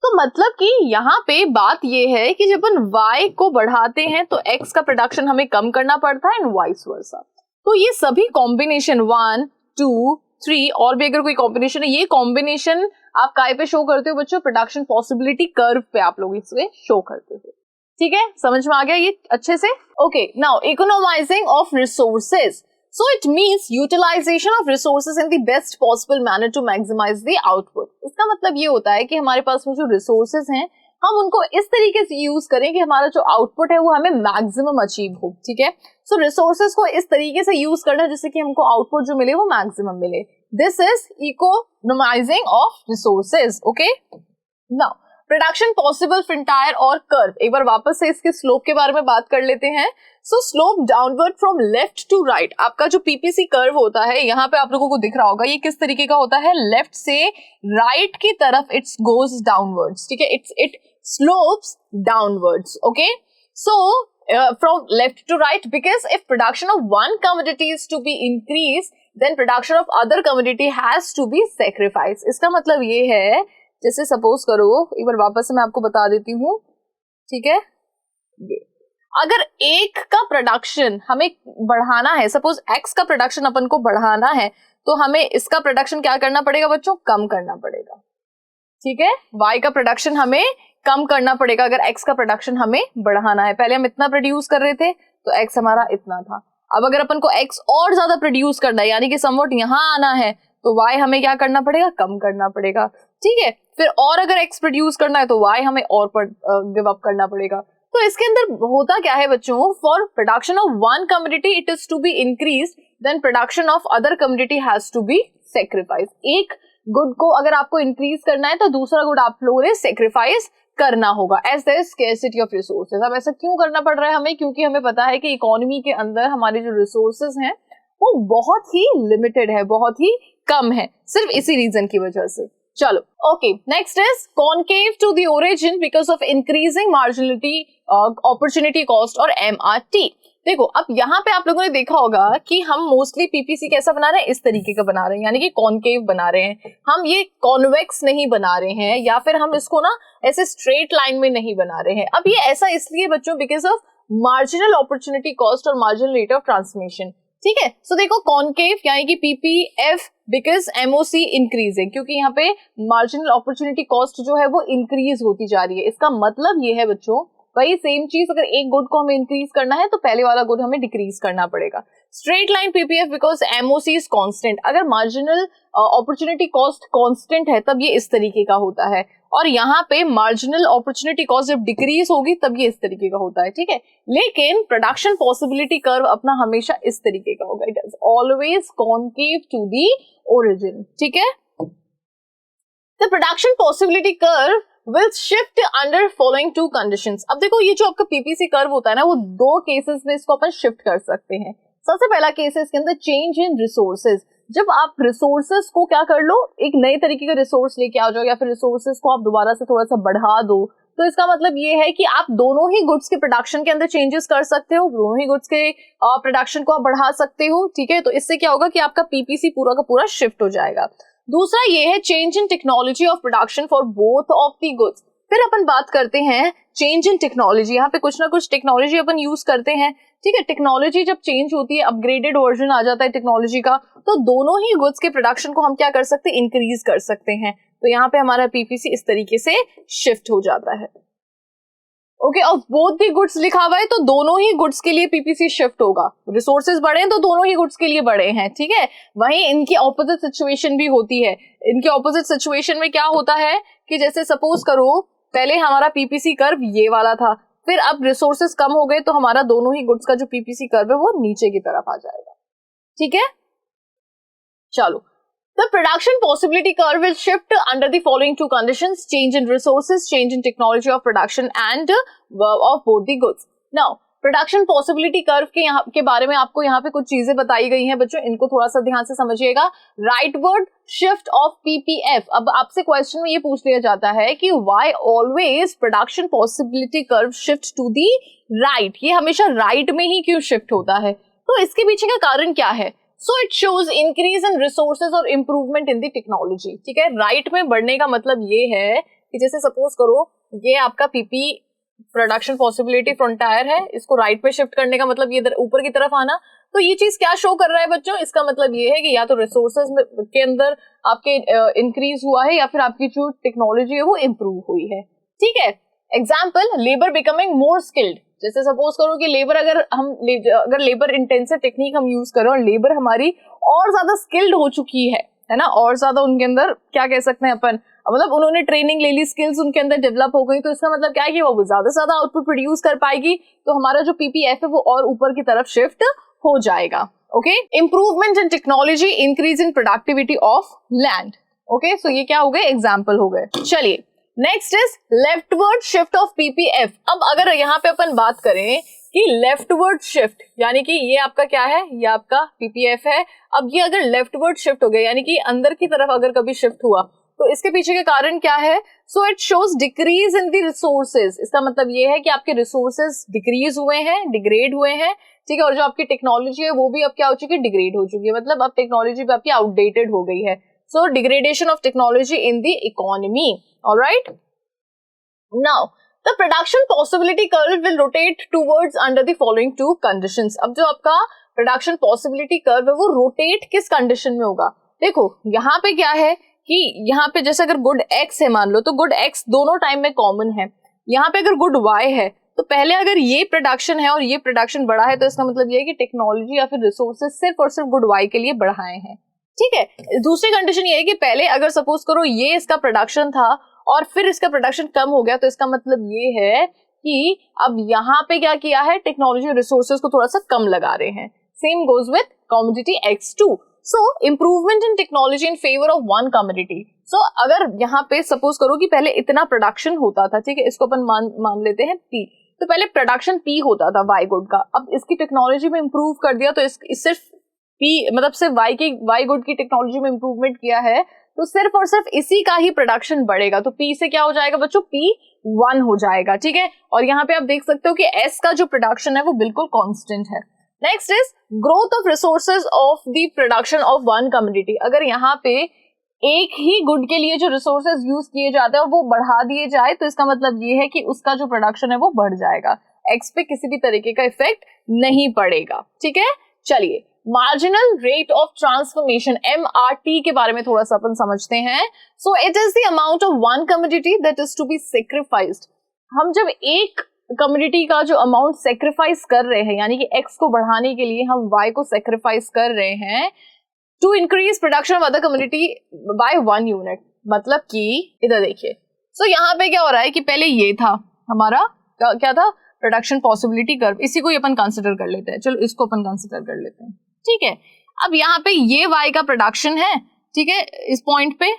तो मतलब कि यहाँ पे बात ये है कि जब अपन y को बढ़ाते हैं तो x का प्रोडक्शन हमें कम करना पड़ता है एंड वाइस वर्सा। तो ये सभी कॉम्बिनेशन 1, 2, 3 और भी अगर कोई कॉम्बिनेशन है, ये कॉम्बिनेशन आप काय पे शो करते हो बच्चों? प्रोडक्शन पॉसिबिलिटी कर्व पे आप लोग इसमें शो करते हो, ठीक है। समझ में आ गया ये अच्छे से? Okay, now economising of resources, so it means utilization of resources in the best possible manner to maximize the output. इसका मतलब ये होता है कि हमारे पास में जो रिसोर्सेज हैं हम उनको इस तरीके से यूज करें कि हमारा जो आउटपुट है वो हमें मैक्सिमम अचीव हो, ठीक है। सो रिसोर्सेज को इस तरीके से यूज करना जिससे कि हमको आउटपुट जो मिले वो मैक्सिमम मिले, this is economising of resources, okay. Now production possible frontier और कर्व, एक बार वापस से इसके स्लोप के बारे में बात कर लेते हैं। So slope downward from left to right, आपका जो पीपीसी कर्व होता है यहाँ पे आप लोगों को दिख रहा होगा, ये किस तरीके का होता है? लेफ्ट से राइट की तरफ इट्स गोज डाउनवर्ड्स, ठीक है, it slopes downwards, okay. So from left to right, because if production of one commodity is to be increased then production of other commodity has to be sacrificed। इसका मतलब ये है, जैसे suppose करो, एक बार वापस से मैं आपको बता देती हूँ, ठीक है, अगर एक का प्रोडक्शन हमें बढ़ाना है, सपोज एक्स का प्रोडक्शन अपन को बढ़ाना है तो हमें इसका प्रोडक्शन क्या करना पड़ेगा बच्चों? कम करना पड़ेगा, ठीक है। वाई का प्रोडक्शन हमें कम करना पड़ेगा अगर एक्स का प्रोडक्शन हमें बढ़ाना है। पहले हम इतना प्रोड्यूस कर रहे थे तो एक्स हमारा इतना था, अब अगर अपन को x और ज्यादा प्रोड्यूस करना है, यानी कि समवट यहाँ आना है, तो y हमें क्या करना पड़ेगा, कम करना पड़ेगा, ठीक है। फिर और अगर x प्रोड्यूस करना है तो y हमें और गिव अप करना पड़ेगा। तो इसके अंदर होता क्या है बच्चों, for production of one community it is to be increase, then production of other community has to be sacrifice. एक गुड को अगर आपको इंक्रीज करना है तो दूसरा गुड आप लोगों ने सेक्रीफाइस करना होगा, as there is scarcity of resources. अब ऐसा क्यों करना पड़ रहा है हमें, क्योंकि हमें पता है कि इकोनॉमी के अंदर हमारे जो रिसोर्सेज हैं वो बहुत ही लिमिटेड है, बहुत ही कम है, सिर्फ इसी रीजन की वजह से। चलो okay, next is concave to the origin because of increasing marginality opportunity cost और MRT। देखो अब यहाँ पे आप लोगों ने देखा होगा कि हम मोस्टली पीपीसी कैसा बना रहे हैं, इस तरीके का बना रहे हैं, यानी कि कॉनकेव बना रहे हैं, हम ये कॉन्वेक्स नहीं बना रहे हैं, या फिर हम इसको ना ऐसे स्ट्रेट लाइन में नहीं बना रहे हैं। अब ये ऐसा इसलिए बच्चों because of marginal opportunity cost और मार्जिनल रेट ऑफ ट्रांसमिशन, ठीक है। सो देखो कॉनकेव यानी कि PPF बिकॉज MOC इंक्रीजिंग, क्योंकि यहाँ पे मार्जिनल अपॉर्चुनिटी कॉस्ट जो है वो इंक्रीज होती जा रही है। इसका मतलब ये है बच्चों, वही सेम चीज, अगर एक गुड को हमें इंक्रीज करना है तो पहले वाला गुड हमें डिक्रीज करना पड़ेगा। Straight line PPF because MOC is constant, अगर मार्जिनल अपॉर्चुनिटी कॉस्ट कांस्टेंट है तब ये इस तरीके का होता है, और यहाँ पे मार्जिनल अपॉर्चुनिटी कॉस्ट जब डिक्रीज होगी तब ये इस तरीके का होता है, ठीक है। लेकिन प्रोडक्शन पॉसिबिलिटी कर्व अपना हमेशा इस तरीके का होगा, it is always concave to the origin, ठीक है। The production possibility curve will shift under following two conditions। अब देखो ये जो आपका पीपीसी कर्व होता है ना, वो दो केसेस में इसको अपन शिफ्ट कर सकते हैं। सबसे पहला केस है इसके अंदर चेंज इन रिसोर्सेज। जब आप रिसोर्सेज को क्या कर लो, एक नए तरीके का रिसोर्स लेके आ जाओ, या फिर रिसोर्सेज को आप दोबारा से थोड़ा सा बढ़ा दो, तो इसका मतलब ये है कि आप दोनों ही गुड्स के प्रोडक्शन के अंदर चेंजेस कर सकते हो, दोनों ही गुड्स के प्रोडक्शन को आप बढ़ा सकते हो, ठीक है। तो इससे क्या होगा कि आपका पीपीसी पूरा का पूरा शिफ्ट हो जाएगा। दूसरा ये है change in technology of production for both of the goods. फिर अपन बात करते हैं चेंज इन टेक्नोलॉजी, यहाँ पे कुछ ना कुछ टेक्नोलॉजी अपन यूज करते हैं, ठीक है। टेक्नोलॉजी जब चेंज होती है, अपग्रेडेड वर्जन आ जाता है टेक्नोलॉजी का, तो दोनों ही गुड्स के प्रोडक्शन को हम क्या कर सकते हैं, इंक्रीज कर सकते हैं। तो यहाँ पे हमारा पीपीसी इस तरीके से शिफ्ट हो जाता है। ओके, और बोथ दी गुड्स लिखा हुआ है तो दोनों ही गुड्स के लिए पीपीसी शिफ्ट होगा। रिसोर्सेज बढ़े हैं तो दोनों ही गुड्स के लिए बढ़े हैं, ठीक है। वहीं इनकी ऑपोजिट सिचुएशन भी होती है। इनकी ऑपोजिट सिचुएशन में क्या होता है कि जैसे सपोज करो पहले हमारा पीपीसी कर्व ये वाला था, फिर अब रिसोर्सेज कम हो गए तो हमारा दोनों ही गुड्स का जो पीपीसी कर्व है वो नीचे की तरफ आ जाएगा, ठीक है। चलो, the production possibility curve will shift under the following two conditions: change in resources, change in technology of production and of both the goods. Now, production possibility curve के बारे में आपको यहाँ पे कुछ चीजें बताई गई हैं बच्चों, इनको थोड़ा सा ध्यान से समझिएगा। rightward shift of PPF। अब आपसे क्वेश्चन में ये पूछ लिया जाता है कि why always production possibility curve shift to the right, ये हमेशा राइट में ही क्यों शिफ्ट होता है? तो इसके पीछे का कारण क्या है? So it shows increase in resources और improvement in the technology, ठीक है। राइट में बढ़ने का मतलब ये है कि जैसे सपोज करो ये आपका पीपी प्रोडक्शन पॉसिबिलिटी फ्रंटायर है, इसको राइट में शिफ्ट करने का मतलब ये इधर ऊपर की तरफ आना। तो ये चीज क्या शो कर रहा है बच्चों, इसका मतलब ये है कि या तो रिसोर्सेज के अंदर आपके इंक्रीज हुआ है या फिर आपकी जो टेक्नोलॉजी है वो इम्प्रूव हुई है, ठीक है। Example, labour becoming more skilled. जैसे सपोज करो कि लेबर अगर लेबर इंटेंसिव टेक्निक हम यूज करें और लेबर हमारी और ज्यादा स्किल्ड हो चुकी है ना, और ज्यादा उनके अंदर क्या कह सकते हैं अपन, मतलब उन्होंने ट्रेनिंग ले ली, स्किल्स उनके अंदर डेवलप हो गई, तो इसका मतलब क्या है कि वो ज्यादा से ज्यादा आउटपुट प्रोड्यूस कर पाएगी, तो हमारा जो पीपीएफ है वो और ऊपर की तरफ शिफ्ट हो जाएगा। Okay, improvement in technology, increase in productivity of land. Okay, so ये क्या हो गए, एग्जाम्पल हो गए। चलिए, next is leftward shift of PPF. अब अगर यहाँ पे अपन बात करें कि लेफ्टवर्ड शिफ्ट, यानी कि ये आपका क्या है, ये आपका पीपीएफ है। अब ये अगर लेफ्टवर्ड शिफ्ट हो गया, यानी कि अंदर की तरफ अगर कभी शिफ्ट हुआ, तो इसके पीछे के कारण क्या है? So it shows decrease in the resources. इसका मतलब ये है कि आपके रिसोर्सेज डिक्रीज हुए हैं, डिग्रेड हुए हैं, ठीक है। और जो आपकी टेक्नोलॉजी है वो भी अब क्या हो चुकी है, डिग्रेड हो चुकी है, मतलब अब टेक्नोलॉजी भी आपकी आउटडेटेड हो गई है। So degradation of technology in the economy. All right. Now, the production possibility curve will rotate towards under the following two conditions. अब जो आपका production possibility curve है वो rotate किस condition में होगा? देखो यहाँ पे क्या है कि यहाँ पे जैसे अगर गुड x है मान लो, तो गुड x दोनों टाइम में कॉमन है। यहाँ पे अगर गुड y है तो पहले अगर ये प्रोडक्शन है और ये प्रोडक्शन बढ़ा है तो इसका मतलब ये है कि टेक्नोलॉजी या फिर रिसोर्सेज सिर्फ और सिर्फ गुड वाई के लिए बढ़ाए हैं, ठीक है। दूसरी कंडीशन ये है कि पहले अगर सपोज करो ये इसका प्रोडक्शन था और फिर इसका प्रोडक्शन कम हो गया, तो इसका मतलब ये है कि अब यहाँ पे क्या किया है, टेक्नोलॉजी और रिसोर्सेज को थोड़ा सा कम लगा रहे हैं। Same goes with commodity X2। So improvement in technology in favour of one commodity. So अगर यहाँ पे सपोज करो कि पहले इतना प्रोडक्शन होता था, ठीक है, इसको अपन मान लेते हैं P, तो पहले प्रोडक्शन P होता था वाई गुड का, अब इसकी टेक्नोलॉजी में इम्प्रूव कर दिया तो इस सिर्फ P मतलब सिर्फ वाई गुड की टेक्नोलॉजी में इम्प्रूवमेंट किया है तो सिर्फ और सिर्फ इसी का ही प्रोडक्शन बढ़ेगा। तो P से क्या हो जाएगा बच्चों, P1 हो जाएगा, ठीक है। और यहाँ पे आप देख सकते हो कि S का जो प्रोडक्शन है वो बिल्कुल कांस्टेंट है। Next is growth of resources of the production of one community. अगर यहाँ पे एक ही गुड के लिए जो रिसोर्सेज यूज किए जाते हैं वो बढ़ा दिए जाए तो इसका मतलब ये है कि उसका जो प्रोडक्शन है वो बढ़ जाएगा, X पे किसी भी तरीके का इफेक्ट नहीं पड़ेगा, ठीक है। चलिए marginal rate of transformation MRT के बारे में थोड़ा सा अपन समझते हैं। So it is the amount of one commodity that is to be sacrificed. हम जब एक कमोडिटी का जो अमाउंट सैक्रिफाइस कर रहे हैं, यानी कि X को बढ़ाने के लिए हम Y को सैक्रिफाइस कर रहे हैं to increase production of other commodity by 1 unit. मतलब कि इधर देखिए, सो यहाँ पे क्या हो रहा है कि पहले ये था हमारा क्या था, प्रोडक्शन पॉसिबिलिटी कर्व, इसी को अपन कंसिडर कर लेते हैं। चलो इसको अपन कंसिडर कर लेते हैं, ठीक है। अब यहाँ पे ये Y का प्रोडक्शन है, ठीक है, इस पॉइंट पे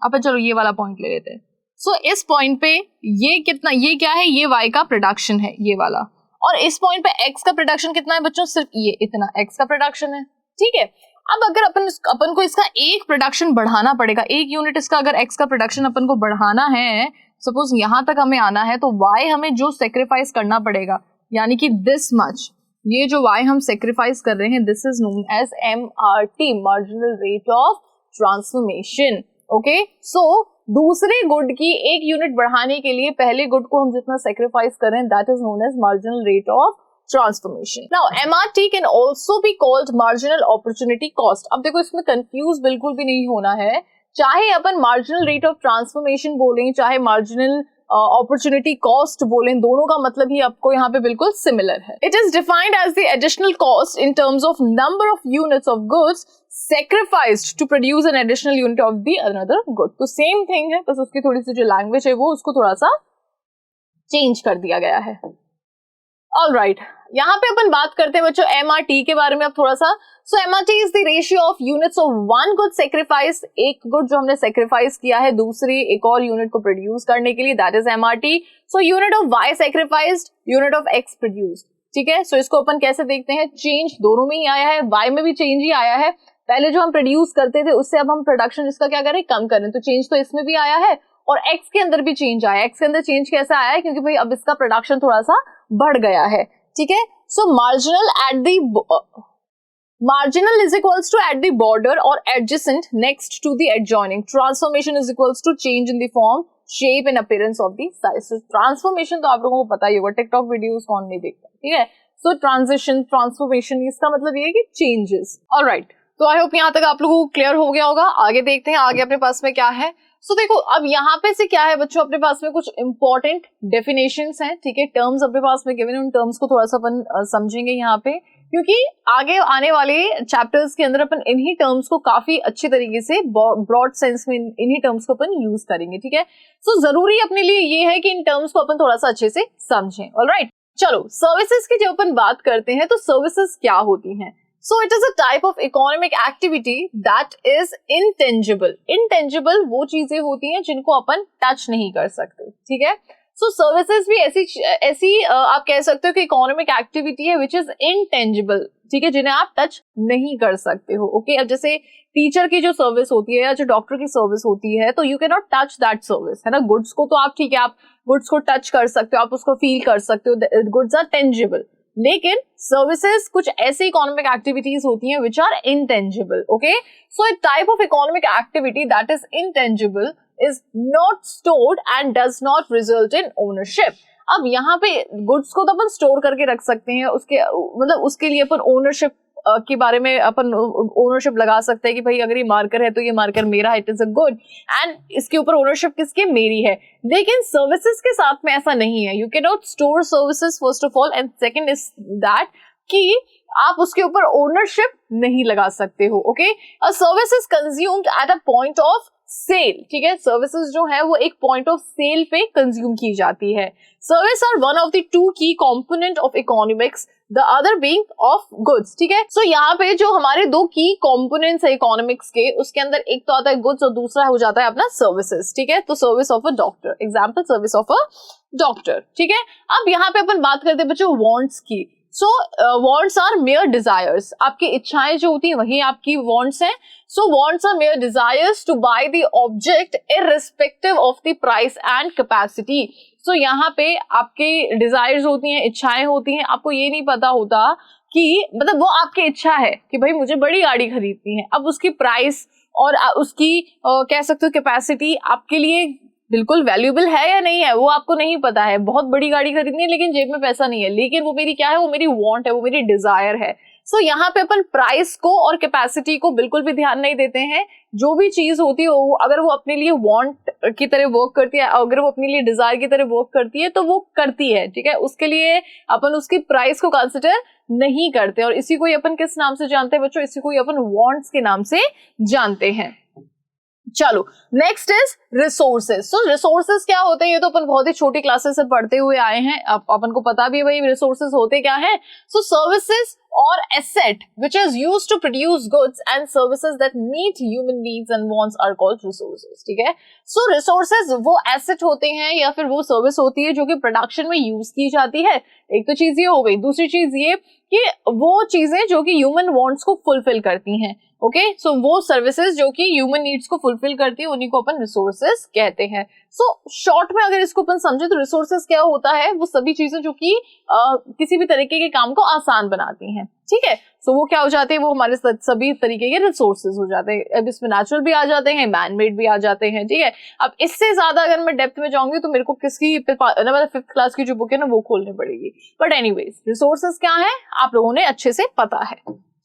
अपन चलो ये वाला पॉइंट ले लेते हैं। सो इस पॉइंट पे ये कितना, ये क्या है, ये Y का प्रोडक्शन है ये वाला, और इस पॉइंट पे X का प्रोडक्शन कितना है बच्चों, सिर्फ ये इतना X का प्रोडक्शन है, ठीक है। अब अगर अपन को इसका एक प्रोडक्शन बढ़ाना पड़ेगा, एक यूनिट इसका अगर X का प्रोडक्शन अपन को बढ़ाना है, सपोज यहां तक हमें आना है, तो Y हमें जो सेक्रीफाइस करना पड़ेगा, यानी कि दिस मच, ये जो Y हम सेक्रीफाइस कर रहे हैं, this is known as MRT, marginal rate of transformation. Okay, so दूसरे गुड की एक यूनिट बढ़ाने के लिए पहले गुड को हम जितना सेक्रीफाइस कर रहे हैं, that is known as marginal rate of transformation. Now MRT can also be called marginal opportunity cost. अब देखो इसमें कंफ्यूज बिल्कुल भी नहीं होना है, चाहे अपन मार्जिनल रेट ऑफ ट्रांसफॉर्मेशन बोलें चाहे मार्जिनल अपॉर्चुनिटी कॉस्ट बोलें, दोनों का मतलब ही आपको यहाँ पे बिल्कुल सिमिलर है। It is defined as the additional cost in terms of number of units of goods sacrificed to produce an additional unit of the another good। तो सेम थिंग है, बस उसकी थोड़ी सी जो लैंग्वेज है वो उसको थोड़ा सा चेंज कर दिया गया है। ऑलराइट, यहाँ पे अपन बात करते हैं बच्चों MRT के बारे में अब थोड़ा सा। सो MRT is the ratio of units of one good sacrifice, एक गुड जो हमने सेक्रीफाइस किया है दूसरी एक और यूनिट को प्रोड्यूस करने के लिए, that is MRT। So unit of Y sacrificed, unit of X produced, ठीक है। सो इसको अपन कैसे देखते हैं, चेंज दोनों में ही आया है, Y में भी चेंज ही आया है, पहले जो हम प्रोड्यूस करते थे उससे अब हम प्रोडक्शन इसका क्या करें, कम करें, तो चेंज तो इसमें भी आया है और X के अंदर भी चेंज आया है। X के अंदर चेंज कैसे आया है, क्योंकि भाई अब इसका प्रोडक्शन थोड़ा सा बढ़ गया है, ठीक है। So marginal is equals to at the border और adjacent next to the adjoining, transformation is equals to change in the form, shape and appearance of the size. Transformation तो आप लोगों को पता ही होगा, टिकटॉक वीडियोस कौन नहीं देखता, ठीक है। सो ट्रांजिशन, ट्रांसफॉर्मेशन, इसका मतलब ये है कि चेंजेस। ऑलराइट, तो आई होप यहाँ तक आप लोगों को क्लियर हो गया होगा। आगे देखते हैं आगे अपने पास में क्या है। सो देखो अब यहाँ पे से क्या है बच्चों, अपने पास में कुछ इंपॉर्टेंट डेफिनेशंस हैं, ठीक है, टर्म्स अपने पास में गिवन है, उन टर्म्स को थोड़ा सा अपन समझेंगे यहाँ पे, क्योंकि आगे आने वाले चैप्टर्स के अंदर अपन इन्हीं टर्म्स को काफी अच्छे तरीके से ब्रॉड सेंस में इन्हीं टर्म्स को अपन यूज करेंगे, ठीक है। सो जरूरी अपने लिए ये है कि इन टर्म्स को अपन थोड़ा सा अच्छे से समझें। ऑलराइट, चलो सर्विसेज की जब अपन बात करते हैं तो सर्विसेज क्या होती हैं। So it is a type of economic activity that is intangible। Intangible वो चीजें होती हैं जिनको अपन टच नहीं कर सकते, ठीक है। So services भी ऐसी आप कह सकते हो कि इकोनॉमिक एक्टिविटी है which is intangible, ठीक है, जिन्हें आप टच नहीं कर सकते हो। ओके, अब जैसे टीचर की जो सर्विस होती है या जो डॉक्टर की सर्विस होती है, तो you can not touch that service, है ना। गुड्स को तो आप ठीक है, आप गुड्स को टच कर सकते हो, आप उसको फील कर सकते हो, गुड्स आर टेंजिबल, लेकिन सर्विसेज कुछ ऐसी इकोनॉमिक एक्टिविटीज होती हैं which are intangible. Okay, so a type of economic activity that is intangible is not stored and does not result in ownership. अब यहाँ पे गुड्स को तो अपन स्टोर करके रख सकते हैं, उसके मतलब उसके लिए अपन ओनरशिप के बारे में अपन ओनरशिप लगा सकते हैं कि भाई अगर ये मार्कर है तो ये मार्कर मेरा है, it is a good, and इसके ऊपर ओनरशिप किसकी, मेरी है। लेकिन सर्विसेज के साथ में ऐसा नहीं है, you can not store services first of all, and second is that कि आप उसके ऊपर ओनरशिप नहीं लगा सकते हो। Okay, a service is consumed at a point of sale, ठीक है, सर्विसेज जो है वो एक पॉइंट ऑफ सेल पे कंज्यूम की जाती है। Service are one of the two key component of economics, the other being of goods, ठीक है। सो यहाँ पे जो हमारे दो की कंपोनेंट्स है इकोनॉमिक्स के, उसके अंदर एक तो आता है गुड्स और दूसरा हो जाता है अपना सर्विसेज, ठीक है। तो service of a doctor, example service of a doctor, ठीक है। अब यहाँ पे अपन बात करते हैं बच्चों वांट्स की। So wants are mere desires, आपकी इच्छाएं जो होती है वही आपकी वांट्स हैं। So wants are mere desires to buy the object irrespective of the price and capacity. So यहाँ पे आपके डिजायर्स होती हैं, इच्छाएं होती हैं, आपको ये नहीं पता होता कि मतलब वो आपकी इच्छा है कि भाई मुझे बड़ी गाड़ी खरीदनी है, अब उसकी प्राइस और उसकी कह सकते हो कैपेसिटी आपके लिए बिल्कुल वैल्यूएबल है या नहीं है वो आपको नहीं पता है। बहुत बड़ी गाड़ी खरीदनी है लेकिन जेब में पैसा नहीं है, लेकिन वो मेरी क्या है, वो मेरी वांट है, वो मेरी डिजायर है। सो यहाँ पे अपन प्राइस को और कैपेसिटी को बिल्कुल भी ध्यान नहीं देते हैं। जो भी चीज होती है वो अगर वो अपने लिए वांट की तरह वर्क करती है, अगर वो अपने लिए डिजायर की तरह वर्क करती है तो वो करती है, ठीक है। उसके लिए अपन उसकी प्राइस को कंसिडर नहीं करते, और इसी को ही अपन किस नाम से जानते हैं बच्चों, इसी को ही अपन वांट्स के नाम से जानते हैं। चलो next is resources. So resources क्या होते हैं, ये तो अपन बहुत ही छोटी क्लासेस से पढ़ते हुए आए हैं, अपन को पता भी है भाई रिसोर्सेज होते क्या हैं। सो सर्विसेज और asset which is used to produce goods and services that meet human needs and wants are called resources, ठीक है। सो रिसोर्सेज वो एसेट होते हैं या फिर वो सर्विस होती है जो कि प्रोडक्शन में यूज की जाती है। एक तो चीज ये हो गई, दूसरी चीज ये कि वो चीजें जो कि ह्यूमन वांट्स को फुलफिल करती हैं। ओके, सो वो सर्विसेज जो कि ह्यूमन नीड्स को फुलफिल करती है उन्हीं को अपन रिसोर्सेज कहते हैं। सो शॉर्ट में अगर इसको अपन समझे तो रिसोर्सेज क्या होता है, वो सभी चीजें जो कि किसी भी तरीके के काम को आसान बनाती हैं, ठीक है। सो वो क्या हो जाते हैं, वो हमारे सभी तरीके के रिसोर्सेज हो जाते हैं। अब इसमें नेचुरल भी आ जाते हैं, मैन मेड भी आ जाते हैं, ठीक है। अब इससे ज्यादा अगर मैं डेप्थ में जाऊंगी तो मेरे को किसकी मतलब 5th क्लास की जो बुक है ना वो खोलनी पड़ेगी, बट एनीवेज रिसोर्सेज क्या है आप लोगों ने अच्छे से पता है,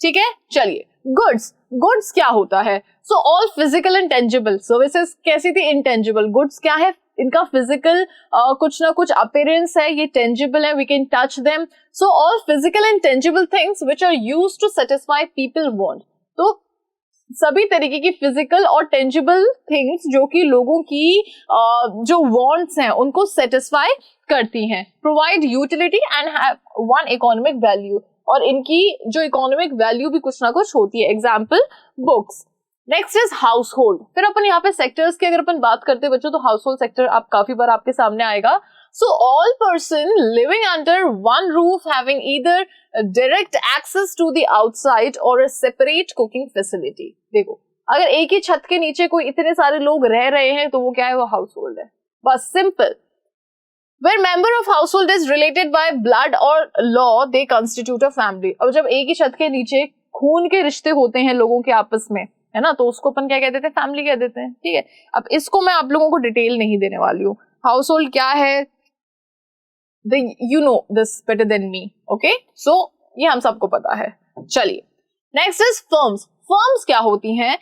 ठीक है। चलिए गुड्स, गुड्स क्या होता है। सो all physical and tangible, services कैसी थी, इंटेंजिबल। गुड्स क्या है, इनका फिजिकल कुछ ना कुछ अपीयरेंस है, ये टेंजिबल है, we can touch them. So all physical and tangible things which are used to satisfy people want. तो सभी तरीके की फिजिकल और टेंजिबल थिंग्स जो कि लोगों की जो वांट्स हैं उनको सेटिस्फाई करती हैं। Provide utility and have one economic value, और इनकी जो इकोनॉमिक वैल्यू भी कुछ ना कुछ होती है। Example books. Next is house hold. फिर अपन यहाँ पे सेक्टर्स की अगर अपन बात करते हैं बच्चों तो हाउस होल्ड सेक्टर आप काफी बार आपके सामने आएगा। So all person living under one roof having either direct access to the outside or a separate cooking facility. देखो अगर एक ही छत के नीचे कोई इतने सारे लोग रह रहे हैं तो वो क्या है, वो हाउस होल्ड है, बस simple. Where member of household is related by blood or law, they constitute a family. अब जब एक ही छत के नीचे खून के रिश्ते होते हैं लोगों के आपस में, है ना, तो उसको अपन क्या कह देते हैं, फैमिली कह देते हैं, ठीक है। अब इसको मैं आप लोगों को डिटेल नहीं देने वाली हूँ। हाउस होल्ड क्या है, you know this better than me, okay. So ये हम सबको पता है। चलिए नेक्स्ट इज फर्म्स। फर्म्स क्या होती हैं।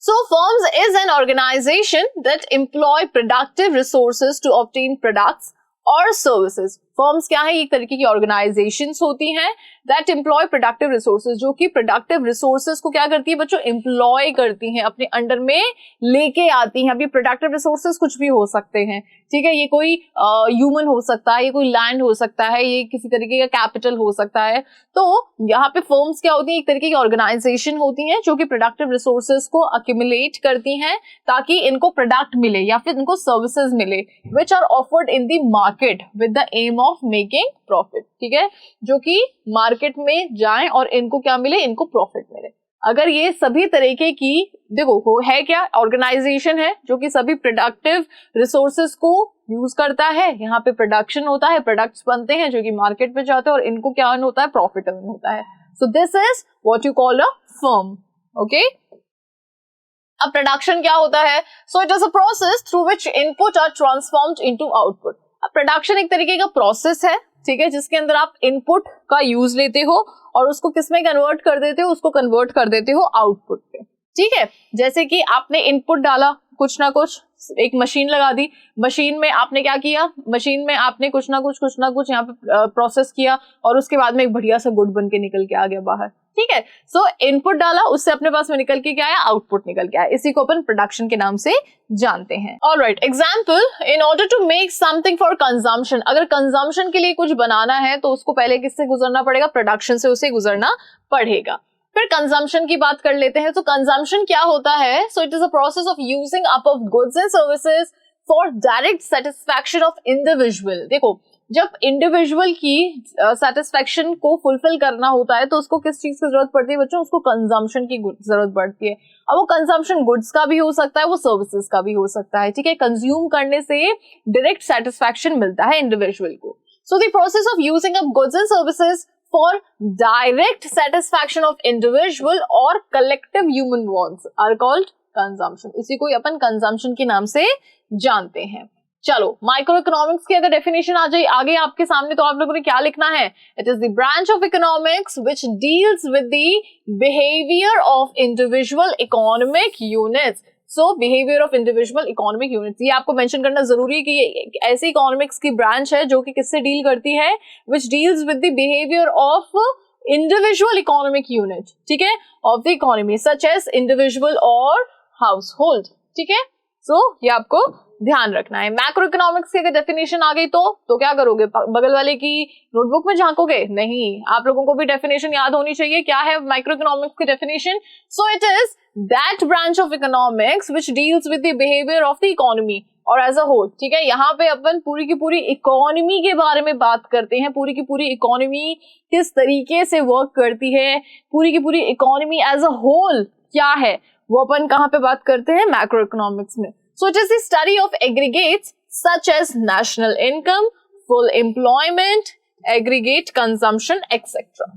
So firms is an organization that employ productive resources to obtain products or services. Firms क्या है, एक तरीके की organizations होती हैं that employ productive resources, जो कि productive resources को क्या करती है बच्चों, employ करती हैं, अपने अंडर में लेके आती हैं। अभी productive resources कुछ भी हो सकते हैं, ठीक है। ये कोई ह्यूमन हो सकता है, ये कोई लैंड हो सकता है, ये किसी तरीके का कैपिटल हो सकता है। तो यहाँ पे फर्म्स क्या होती है, एक तरीके की ऑर्गेनाइजेशन होती हैं जो कि प्रोडक्टिव रिसोर्सेज को अक्यूमुलेट करती हैं ताकि इनको प्रोडक्ट मिले या फिर इनको सर्विसेज मिले, which are offered in the market with the aim of making profit, ठीक है। जो कि मार्केट में जाएं और इनको क्या मिले, इनको प्रॉफिट मिले। अगर ये सभी तरीके की, देखो है क्या, ऑर्गेनाइजेशन है जो कि सभी प्रोडक्टिव रिसोर्सेज को यूज करता है, यहाँ पे प्रोडक्शन होता है, प्रोडक्ट्स बनते हैं जो कि मार्केट में जाते हैं और इनको क्या अर्न होता है, प्रॉफिट अर्न होता है। So this is what you call a firm, okay. अब प्रोडक्शन क्या होता है, so it is a process through which input are transformed into output. अब प्रोडक्शन एक तरीके का प्रोसेस है ठीक है, जिसके अंदर आप इनपुट का यूज लेते हो और उसको किस में कन्वर्ट कर देते हो, उसको कन्वर्ट कर देते हो आउटपुट पे, ठीक है। जैसे कि आपने इनपुट डाला कुछ ना कुछ, एक मशीन लगा दी, मशीन में आपने क्या किया, मशीन में आपने कुछ ना कुछ यहाँ पे प्रोसेस किया और उसके बाद में एक बढ़िया सा गुड बन के निकल के आ गया बाहर, ठीक है। सो इनपुट डाला, उससे अपने पास में निकल के क्या आया, आउटपुट निकल के आया। इसी को अपन प्रोडक्शन के नाम से जानते हैं। Alright, example, in order to make something for consumption, अगर कंजम्पशन के लिए कुछ बनाना है तो उसको पहले किससे गुजरना पड़ेगा, प्रोडक्शन से उसे गुजरना पड़ेगा। फिर कंजम्पशन की बात कर लेते हैं। तो कंजम्पशन क्या होता है, so it is a process of using up of goods and services for direct satisfaction of individual. देखो, जब इंडिविजुअल की सेटिस्फैक्शन को फुलफिल करना होता है तो उसको किस चीज की जरूरत पड़ती है बच्चों, उसको कंजम्पशन की जरूरत पड़ती है। अब वो कंजम्पशन गुड्स का भी हो सकता है, वो सर्विसेज का भी हो सकता है, ठीक है। कंज्यूम करने से डायरेक्ट सेटिस्फैक्शन मिलता है इंडिविजुअल को। So the process of using up goods and services for direct satisfaction of individual or collective human wants are called consumption। इसी को अपन consumption के नाम से जानते हैं। चलो, माइक्रो इकोनॉमिक्स की अगर डेफिनेशन आ जाए आगे आपके सामने तो आप लोगों ने क्या लिखना है, it is the branch of economics which deals with the behaviour of individual economic units. So behaviour of individual economic units, ये आपको मेंशन करना जरूरी है कि ये ऐसी इकोनॉमिक्स की ब्रांच है जो कि किससे डील करती है, which deals with the behaviour of individual economic unit, ठीक है, of the economy such as individual or household, ठीक है। सो ये आपको ध्यान रखना है। मैक्रो इकोनॉमिक्स की अगर डेफिनेशन आ गई तो क्या करोगे, बगल वाले की नोटबुक में झांकोगे? नहीं, आप लोगों को भी डेफिनेशन याद होनी चाहिए। क्या है माइक्रो इकोनॉमिक्स की definition? So it is that branch of economics which deals with the behaviour of the economy और एज अ होल, ठीक है। यहाँ पे अपन पूरी की पूरी इकोनॉमी के बारे में बात करते हैं, पूरी की पूरी इकोनॉमी किस तरीके से वर्क करती है, पूरी की पूरी इकोनॉमी एज अ होल क्या है, वो अपन कहाँ पे बात करते हैं, मैक्रो इकोनॉमिक्स में। So it is the study of aggregates such as national income, full employment, aggregate consumption, etc.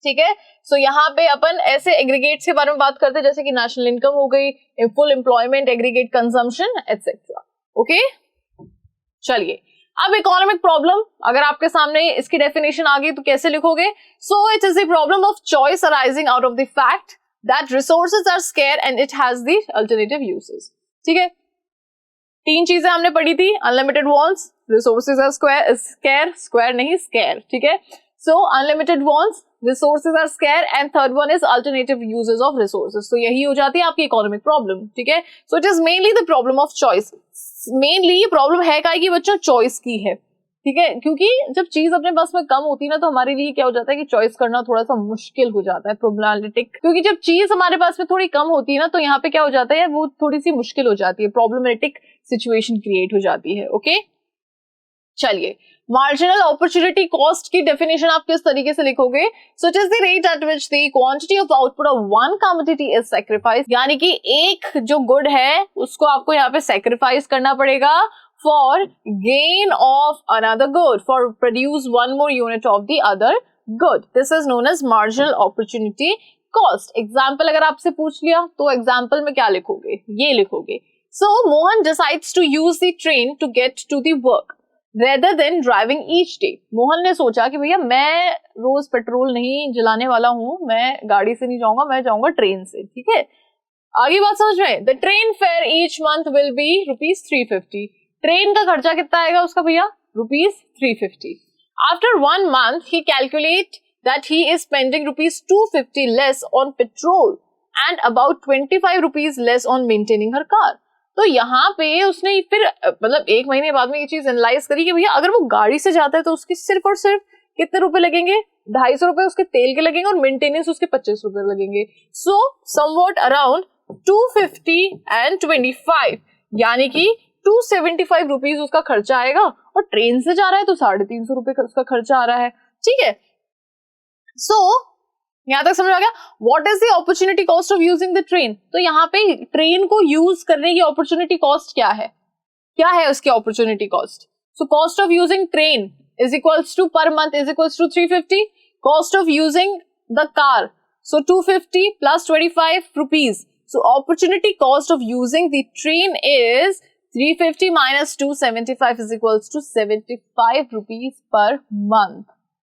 ठीक है। सो यहाँ पे अपन ऐसे एग्रीगेट्स के बारे में बात करते हैं जैसे कि नेशनल इनकम हो गई, full employment, aggregate consumption, etcetera. Okay, चलिए अब इकोनॉमिक प्रॉब्लम अगर आपके सामने इसकी डेफिनेशन आ गई तो कैसे लिखोगे? So it is the problem of choice arising out of the fact that resources are scarce and it has the alternative uses. ठीक है, तीन चीजें हमने पढ़ी थी, unlimited wants, resources are scarce, square नहीं स्केयर, ठीक है। So unlimited wants, resources are scarce and third one is alternative uses of resources. तो यही हो जाती है आपकी इकोनॉमिक प्रॉब्लम, ठीक है। So it is mainly the problem of choice. Mainly ये प्रॉब्लम है काय की बच्चों, चॉइस की है, ठीक है। क्योंकि जब चीज अपने पास में कम होती है ना तो हमारे लिए क्या हो जाता है कि चॉइस करना थोड़ा सा मुश्किल हो जाता है, प्रॉब्लमेटिक। क्योंकि जब चीज हमारे पास में थोड़ी कम होती है ना तो यहाँ पे क्या हो जाता है, वो थोड़ी सी मुश्किल हो जाती है, प्रॉब्लमेटिक सिचुएशन क्रिएट हो जाती है। ओके, चलिए मार्जिनल अपॉर्चुनिटी कॉस्ट की डेफिनेशन आप किस तरीके से लिखोगे? So it is the rate at which the quantity of output of one commodity is sacrifice, यानी कि एक जो गुड है उसको आपको यहाँ पे सैक्रिफाइस करना पड़ेगा for gain of another good, for produce one more unit of the other good. This is known as marginal opportunity cost. Example अगर आपसे पूछ लिया तो example में क्या लिखोगे? ये लिखोगे, so Mohan decides to use the train to get to the work rather than driving each day. Mohan ने सोचा कि भैया मैं रोज पेट्रोल नहीं जलाने वाला हूँ, मैं गाड़ी से नहीं जाऊंगा, मैं जाऊंगा ट्रेन से, ठीक है। आगे बात समझ रहे हैं? The train fare each month will be ₹350. Train का खर्चा कितना आएगा उसका भैया? ₹350. After 1 month, he calculate that he is spending ₹250 less on petrol and about ₹25 less on maintaining her car. तो यहाँ पे उसने फिर मतलब 1 महीने बाद में ये चीज एनालाइज करी कि भैया अगर वो गाड़ी से जाता है तो उसके सिर्फ और सिर्फ कितने रुपए लगेंगे? ₹250 उसके तेल के लगेंगे और मेंटेनेंस उसके ₹25 लगेंगे। सो समवॉट अराउंड 250 and 25, यानी कि ₹275 उसका खर्चा आएगा, और ट्रेन से जा रहा है तो ₹350 का उसका खर्चा आ रहा है, ठीक है। सो यहां तक समझ आ गया? What is the opportunity cost of using the train? तो यहाँ पे ट्रेन को यूज करने की अपॉर्चुनिटी कॉस्ट क्या है? क्या है उसकी opportunity cost? So cost of using train is equals to per month is equals to 350, cost of using the car, so 250 plus ₹25। So opportunity cost of using the train is 350 minus 275 is equals to 75 rupees per month.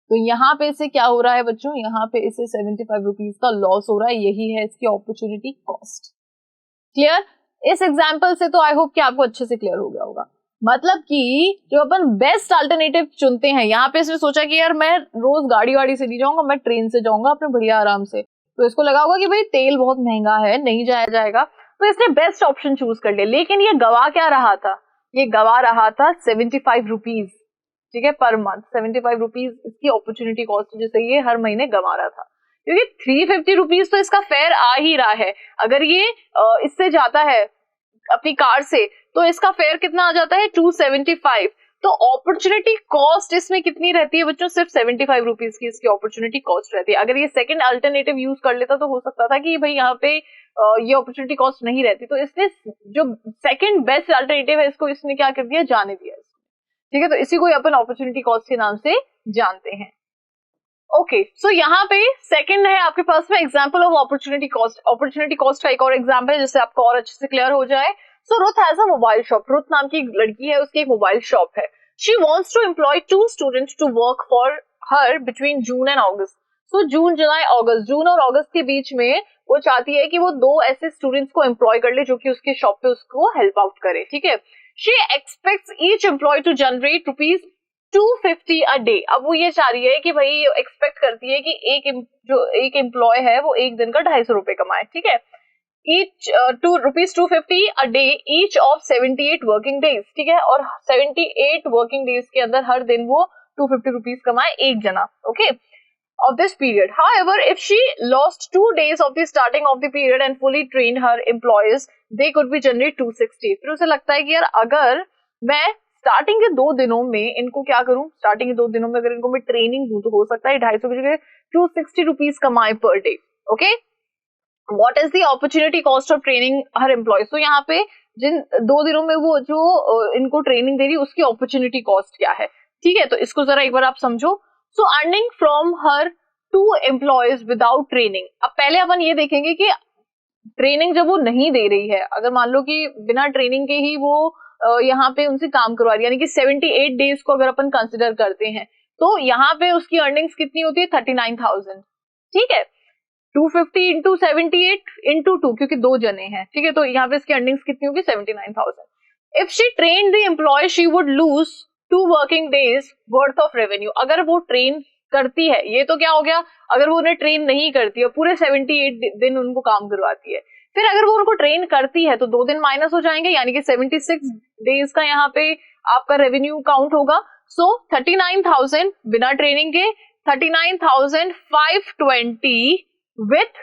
तो यहाँ पे इसे क्या हो रहा है बच्चों, यहाँ पे इसे 75 रुपीज का लॉस हो रहा है, यही है इसकी अपॉर्चुनिटी कॉस्ट. क्लियर? इस एग्जाम्पल से तो आई होप कि आपको अच्छे से क्लियर हो गया होगा. मतलब कि जो अपन बेस्ट अल्टरनेटिव चुनते हैं, यहाँ पे इसने सोचा कि यार मैं रोज गाड़ी वाड़ी से नहीं जाऊंगा, मैं ट्रेन से जाऊंगा अपने बढ़िया आराम से. तो इसको लगा होगा कि भाई तेल बहुत महंगा है, नहीं जाया जाएगा, तो इसने बेस्ट ऑप्शन चूज कर लिया. लेकिन ये गवा क्या रहा था, ये गवा रहा था 75 रुपीज, ठीक है, पर मंथ. 75 रुपीज इसकी अपॉर्चुनिटी कॉस्ट जिसे ये हर महीने गवा रहा था, क्योंकि 350 रुपीज तो इसका फेयर आ ही रहा है. अगर ये इससे जाता है अपनी कार से तो इसका फेयर कितना आ जाता है, 275. तो अपॉर्चुनिटी कॉस्ट इसमें कितनी रहती है बच्चों, सिर्फ 75 रुपीज की इसकी अपॉर्चुनिटी कॉस्ट रहती है. अगर ये सेकंड अल्टरनेटिव यूज कर लेता तो हो सकता था कि भाई यहाँ पे ये अपॉर्चुनिटी कॉस्ट नहीं रहती. तो इसने जो सेकंड बेस्ट अल्टरनेटिव है इसको इसने क्या कर दिया, जाने दिया. ठीक है, तो इसी को अपन अपॉर्चुनिटी कॉस्ट के नाम से जानते हैं. ओके, सो यहाँ पे सेकंड है आपके पास में example of opportunity cost. Opportunity cost का एक और एग्जांपल है जिससे आपको और अच्छे से क्लियर हो जाए. So Ruth has a mobile shop. Ruth नाम की एक लड़की है, उसकी एक मोबाइल शॉप है. She wants to employ 2 students to work for her between June and August. So June, July, August, June और अगस्त के बीच में वो चाहती है कि वो 2 ऐसे स्टूडेंट्स को एम्प्लॉय कर ले जो कि उसके शॉप पे उसको हेल्प आउट करे. ठीक है, she expects each employee to generate ₹250 a day. अब वो ये चाह रही है कि भाई एक्सपेक्ट करती है कि एक एम्प्लॉय है वो एक दिन का 250 रुपए कमाए. ठीक है, each ₹250 a day each of 78 working days. ठीक है, और 78 वर्किंग डेज के अंदर हर दिन वो 250 रुपीज कमाए एक जना. Okay, of this period. However, if she lost 2 days of the starting of the period and fully trained her employees, they could be generate 260. फिर उसे लगता है कि यार अगर मैं स्टार्टिंग के 2 दिनों में इनको क्या करूं, स्टार्टिंग के 2 दिनों में अगर इनको मैं ट्रेनिंग दूं तो हो सकता है 250 की जगह 260 रुपीज कमाए per day. Okay, What is the opportunity cost of training her employees? तो यहाँ पे जिन 2 दिनों में वो जो इनको ट्रेनिंग दे रही है उसकी अपॉर्चुनिटी कॉस्ट क्या है. ठीक है, तो इसको जरा एक बार आप समझो. So earning from her 2 employees without training. अब पहले अपन ये देखेंगे कि ट्रेनिंग जब वो नहीं दे रही है, अगर मान लो कि बिना ट्रेनिंग के ही वो यहाँ पे उनसे काम करवा रही है, यानी कि 78 डेज को अगर अपन कंसिडर करते हैं तो यहाँ पे उसकी अर्निंग्स कितनी होती है, 39,000. ठीक है, 250 इंटू 78 इंटू 2, क्योंकि 2 जने हैं. ठीक है, तो यहाँ पे इसकी अर्निंग्स कितनी होगी, 79,000. If she train the employee she would lose 2 working days worth of revenue. अगर वो ट्रेन करती है, ये तो क्या हो गया, अगर वो उन्हें ट्रेन नहीं करती है, पूरे 78 दिन उनको काम करवाती है, फिर अगर वो उनको ट्रेन करती है तो 2 दिन माइनस हो जाएंगे, यानी कि 76 डेज का यहाँ पे आपका रेवेन्यू काउंट होगा. सो 39,000 बिना ट्रेनिंग के, 39,520 विथ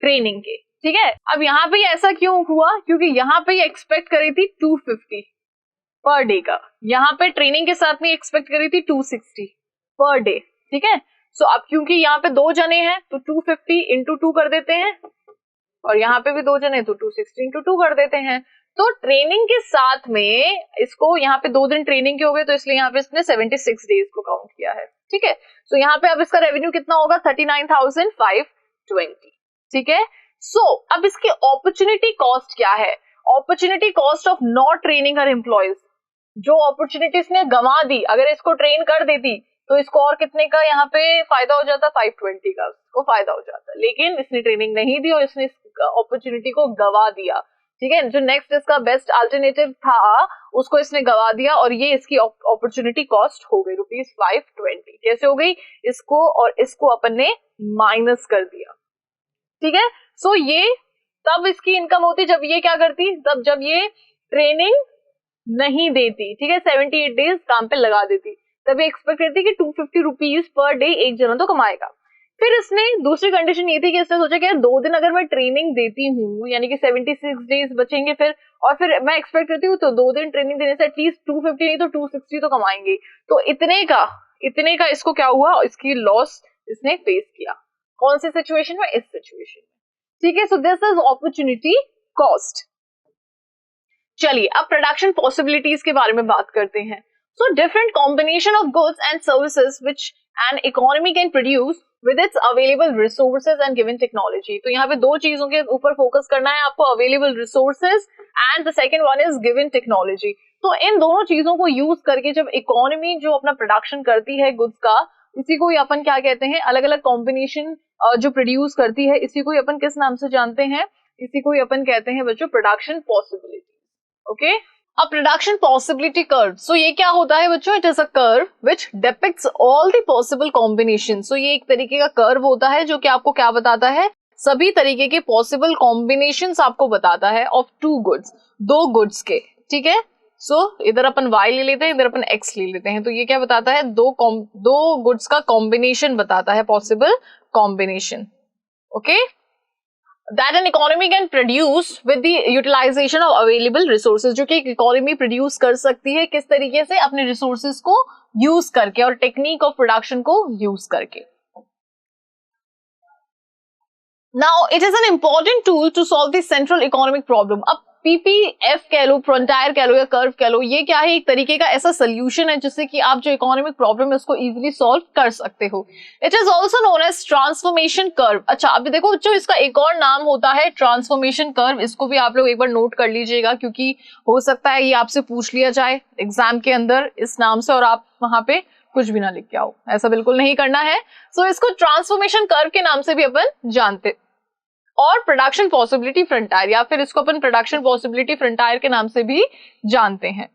ट्रेनिंग के. ठीक है, अब यहाँ पे ऐसा क्यों हुआ, क्योंकि यहाँ पे एक्सपेक्ट करी थी 250 पर डे का, यहाँ पे ट्रेनिंग के साथ में एक्सपेक्ट करी थी 260 पर डे. ठीक है, सो अब क्योंकि यहाँ पे 2 जने हैं तो 250 इंटू 2 कर देते हैं, और यहाँ पे भी 2 जने तो 260 इंटू 2 कर देते हैं. तो ट्रेनिंग के साथ में इसको यहाँ पे 2 दिन ट्रेनिंग के हो गए, तो इसलिए यहाँ पे इसने 76 डेज को काउंट किया है. ठीक है, सो यहाँ पे अब इसका रेवेन्यू कितना होगा, 39,520. ठीक है, सो अब इसकी अपॉर्चुनिटी कॉस्ट क्या है, opportunity cost of not training her employees. जो अपॉर्चुनिटी इसने गंवा दी, अगर इसको ट्रेन कर देती तो इसको और कितने का यहाँ पे फायदा हो जाता, 520 का उसको फायदा हो जाता. लेकिन इसने ट्रेनिंग नहीं दी और इसने अपॉर्चुनिटी को गवा दिया. ठीक है, जो नेक्स्ट इसका बेस्ट अल्टरनेटिव था उसको इसने गवा दिया, और ये इसकी अपॉर्चुनिटी कॉस्ट हो गई ₹520. कैसे हो गई, इसको और इसको अपन ने माइनस कर दिया. ठीक है, सो ये तब इसकी इनकम होती जब ये क्या करती, तब जब ये ट्रेनिंग नहीं देती. ठीक है, 78 डेज काम पे लगा देती, तब ये एक्सपेक्ट करती कि 250 रुपीज पर डे एक जना तो कमाएगा. फिर इसने दूसरी कंडीशन ये थी कि इसने सोचा कि यार 2 दिन अगर मैं ट्रेनिंग देती हूँ, यानी कि 76 डेज बचेंगे फिर, और फिर मैं एक्सपेक्ट करती हूँ तो 2 दिन ट्रेनिंग देने से एटलीस्ट 250 नहीं तो 260 तो कमाएंगे. तो इतने का इसको क्या हुआ, इसकी लॉस इसने फेस किया. कौन सी सिचुएशन में, इस सिचुएशन में. ठीक है, so this is opportunity cost. चलिए अब प्रोडक्शन पॉसिबिलिटीज के बारे में बात करते हैं. So different combination of goods and services which an economy can produce with its available resources and given technology. तो यहाँ पे दो चीजों के ऊपर फोकस करना है आपको, available resources and the second one is given technology. तो इन दोनों चीजों को यूज करके जब इकोनॉमी जो अपना प्रोडक्शन करती है गुड्स का, इसी को ही अपन क्या कहते हैं, अलग अलग कॉम्बिनेशन जो प्रोड्यूस करती है, इसी को ही अपन किस नाम से जानते हैं, इसी को ही अपन कहते हैं बच्चों प्रोडक्शन पॉसिबिलिटी. ओके, अब प्रोडक्शन पॉसिबिलिटी कर्व. सो ये क्या होता है बच्चों, it is a curve which depicts all the possible combination. So ये एक तरीके का कर्व होता है जो कि आपको क्या बताता है, सभी तरीके के पॉसिबल कॉम्बिनेशंस आपको बताता है ऑफ टू गुड्स, दो गुड्स के. ठीक है, सो इधर अपन y ले लेते हैं, इधर अपन x ले लेते हैं. तो ये क्या बताता है, दो गुड्स का कॉम्बिनेशन बताता है, possible combination. Okay, that an economy can produce with the utilization of available resources, जो कि एक इकोनॉमी प्रोड्यूस कर सकती है किस तरीके से, अपने रिसोर्सेज को यूज करके और टेक्निक ऑफ प्रोडक्शन को यूज करके. Now it is an important tool to solve the central economic problem. अब PPF कह लो, फ्रंटायर कह लो या कर्व कह लो, ये क्या है, एक तरीके का ऐसा सोल्यूशन है जिससे कि आप जो इकोनॉमिक प्रॉब्लम है उसको इजीली सॉल्व कर सकते हो. It is also known as transformation curve. अच्छा, अभी देखो बच्चों, इसका एक और नाम होता है ट्रांसफॉर्मेशन कर्व. इसको भी आप लोग एक बार नोट कर लीजिएगा, क्योंकि हो सकता है ये आपसे पूछ लिया जाए एग्जाम के अंदर इस नाम से और आप वहां पे कुछ भी ना लिख के आओ. ऐसा बिल्कुल नहीं करना है. सो इसको ट्रांसफॉर्मेशन कर्व के नाम से भी अपन जानते, और प्रोडक्शन पॉसिबिलिटी फ्रंटायर, या फिर इसको अपन प्रोडक्शन पॉसिबिलिटी फ्रंटायर के नाम से भी जानते हैं.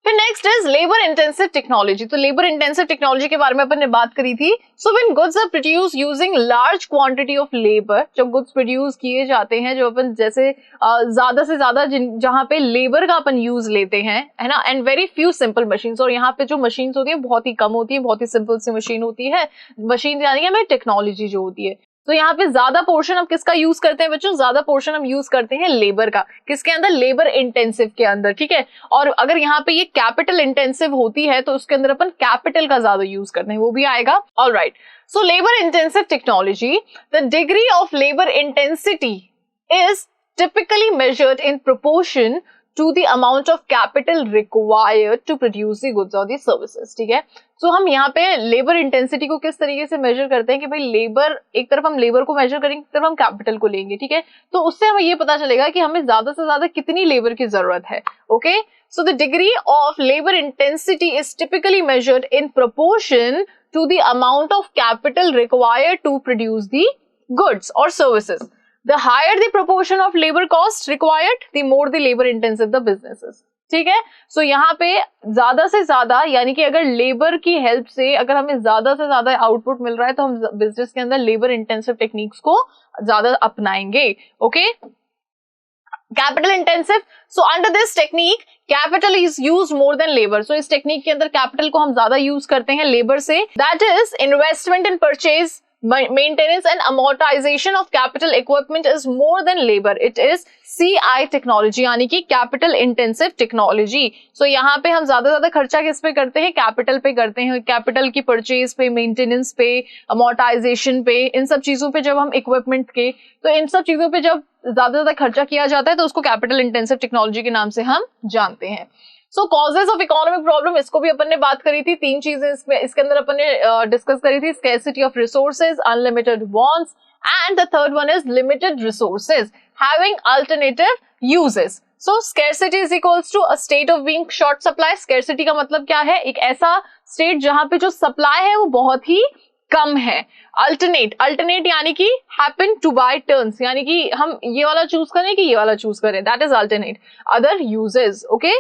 फिर next is labour intensive technology. तो लेबर इंटेंसिव टेक्नोलॉजी के बारे में अपन ने बात करी थी. So when goods are produce using large quantity of labour, जब गुड्स प्रोड्यूस किए जाते हैं, जो अपन जैसे ज्यादा से ज्यादा जहां पे लेबर का अपन यूज लेते हैं, है ना, and very few simple machines. और यहाँ पे जो मशीन्स होती है बहुत ही कम होती है, बहुत ही सिंपल सी मशीन होती है. मशीन यानी कि हमें टेक्नोलॉजी जो होती है. तो यहाँ पे ज्यादा पोर्शन हम किसका यूज करते हैं बच्चों, ज्यादा पोर्शन हम यूज करते हैं लेबर का. किसके अंदर, लेबर इंटेंसिव के अंदर. ठीक है, और अगर यहाँ पे ये कैपिटल इंटेंसिव होती है तो उसके अंदर अपन कैपिटल का ज्यादा यूज करते हैं, वो भी आएगा. Alright, so labour intensive technology, the degree of labour intensity is typically measured in proportion to the amount of capital required to produce the goods or the services. ठीक है, सो हम यहाँ पे लेबर इंटेंसिटी को किस तरीके से मेजर करते हैं कि भाई लेबर, एक तरफ हम लेबर को मेजर करेंगे, एक तरफ हम कैपिटल को लेंगे. ठीक है, तो उससे हमें ये पता चलेगा कि हमें ज्यादा से ज्यादा कितनी लेबर की जरूरत है. Okay, so the degree of labour intensity is typically measured in proportion to the amount of capital required to produce the goods और services. The higher the proportion of labor cost required, the more the labor intensive the business is. ठीक है, सो यहाँ पे ज्यादा से ज्यादा, यानी कि अगर लेबर की हेल्प से अगर हमें ज्यादा से ज्यादा आउटपुट मिल रहा है तो हम बिजनेस के अंदर लेबर इंटेंसिव टेक्निक्स को ज्यादा अपनाएंगे. Okay, capital intensive, so under this technique capital is use more than labour. So इस टेक्निक के अंदर कैपिटल को हम ज्यादा यूज करते हैं लेबर से. That is investment in purchase, maintenance and amortization of capital equipment is more than labor. It is CI technology, यानी कि capital intensive technology. So यहाँ पे हम ज्यादा खर्चा किस पे करते हैं, कैपिटल पे करते हैं. कैपिटल की परचेज पे, मेंटेनेंस पे, अमोर्टाइजेशन पे, इन सब चीजों पे जब हम इक्विपमेंट के, तो इन सब चीजों पे जब ज्यादा खर्चा किया जाता है तो उसको कैपिटल इंटेंसिव टेक्नोलॉजी के नाम से हम जानते हैं. सो कॉजेज ऑफ इकोनॉमिक प्रॉब्लम, इसको भी अपन ने बात करी थी. तीन चीजें इसके अंदर अपन ने डिस्कस करी थी, scarcity of resources, unlimited wants, and the third one is limited resources having alternative uses. So scarcity is equals to a state of being short supply. Scarcity का मतलब क्या है, एक ऐसा स्टेट जहां पे जो सप्लाई है वो बहुत ही कम है. अल्टरनेट यानी कि हैपन टू बाय टर्न्स, यानी कि हम ये वाला चूज करें कि ये वाला चूज करें, that is alternate. Other uses. Okay,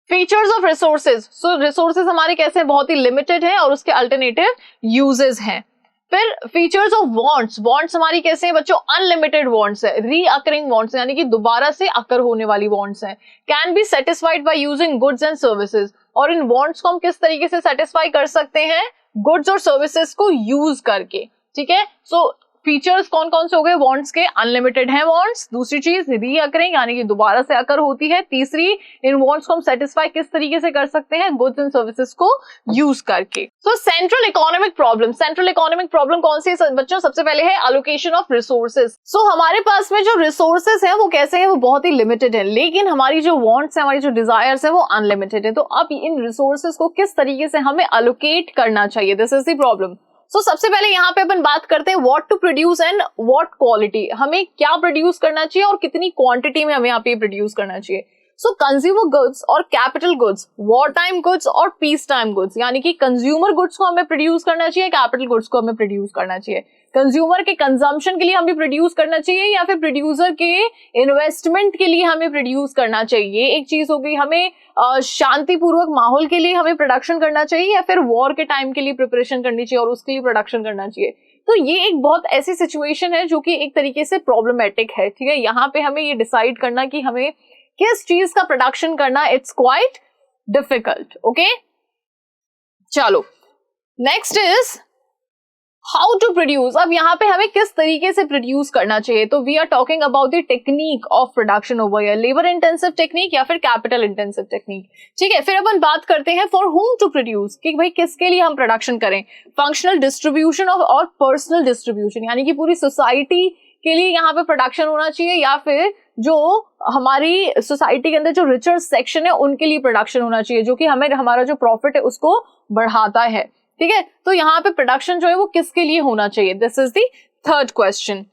features of resources, so resources हमारे कैसे हैं, बहुत ही लिमिटेड है और उसके अल्टरनेटिव यूजेस हैं. फिर फीचर्स ऑफ वांट्स, वांट्स हमारी कैसे हैं बच्चों, अनलिमिटेड वांट्स है, रीअकरिंग वांट्स यानी कि दोबारा से अकर होने वाली वांट्स हैं. Can be satisfied by using goods and services, और इन वांट्स को हम किस तरीके से सेटिस्फाई कर सकते हैं, गुड्स और सर्विसेज को यूज करके. ठीक है, सो फीचर्स कौन कौन से हो गए वांट्स के, अनलिमिटेड है वांट्स. दूसरी चीज रीअकरिंग यानी कि दोबारा से अकर होती है. तीसरी, इन वांट्स को हम सेटिस्फाई किस तरीके से कर सकते हैं, गुड्स एंड सर्विसेज को यूज करके. सो central economic problem, central economic problem कौन सी है बच्चों, सबसे पहले है एलोकेशन ऑफ रिसोर्सेज. सो हमारे पास में जो रिसोर्सेज है वो कैसे है, वो बहुत ही लिमिटेड है, लेकिन हमारी जो वांट्स है, हमारी जो डिजायर्स है वो अनलिमिटेड है. तो अब इन रिसोर्सेज को किस तरीके से हमें एलोकेट करना चाहिए, this is the problem. So सबसे पहले यहाँ पे अपन बात करते हैं what to produce and what quality, हमें क्या प्रोड्यूस करना चाहिए और कितनी क्वांटिटी में हमें यहाँ पे प्रोड्यूस करना चाहिए। सो कंज्यूमर गुड्स और capital goods, war time goods और पीस टाइम गुड्स, यानी कि कंज्यूमर गुड्स को हमें प्रोड्यूस करना चाहिए, कैपिटल गुड्स को हमें प्रोड्यूस करना चाहिए। कंज्यूमर के कंजम्पशन के लिए हमें प्रोड्यूस करना चाहिए या फिर प्रोड्यूसर के इन्वेस्टमेंट के लिए हमें प्रोड्यूस करना चाहिए। एक चीज हो गई, हमें शांतिपूर्वक माहौल के लिए हमें प्रोडक्शन करना चाहिए या फिर वॉर के टाइम के लिए प्रिपरेशन करनी चाहिए और उसके लिए प्रोडक्शन करना चाहिए। तो ये एक बहुत ऐसी सिचुएशन है जो कि एक तरीके से प्रॉब्लमेटिक है, ठीक है। यहाँ पे हमें ये डिसाइड करना कि हमें किस चीज का प्रोडक्शन करना, इट्स क्वाइट डिफिकल्ट। ओके, चलो next is how to produce. अब यहाँ पे हमें किस तरीके से प्रोड्यूस करना चाहिए, तो we are talking about the technique of production over here, labour intensive technique या फिर कैपिटल इंटेंसिव टेक्निक, ठीक है। फिर अपन बात करते हैं फॉर हुम टू प्रोड्यूस, कि भाई किसके लिए हम प्रोडक्शन करें, फंक्शनल डिस्ट्रीब्यूशन और पर्सनल डिस्ट्रीब्यूशन, यानी कि पूरी सोसाइटी के लिए यहाँ पे प्रोडक्शन होना चाहिए या फिर जो हमारी सोसाइटी के अंदर जो रिचर सेक्शन है उनके लिए प्रोडक्शन होना चाहिए, जो कि हमें हमारा जो प्रॉफिट है उसको बढ़ाता है, ठीक है। तो यहाँ पे प्रोडक्शन जो है वो किसके लिए होना चाहिए, this is the third question.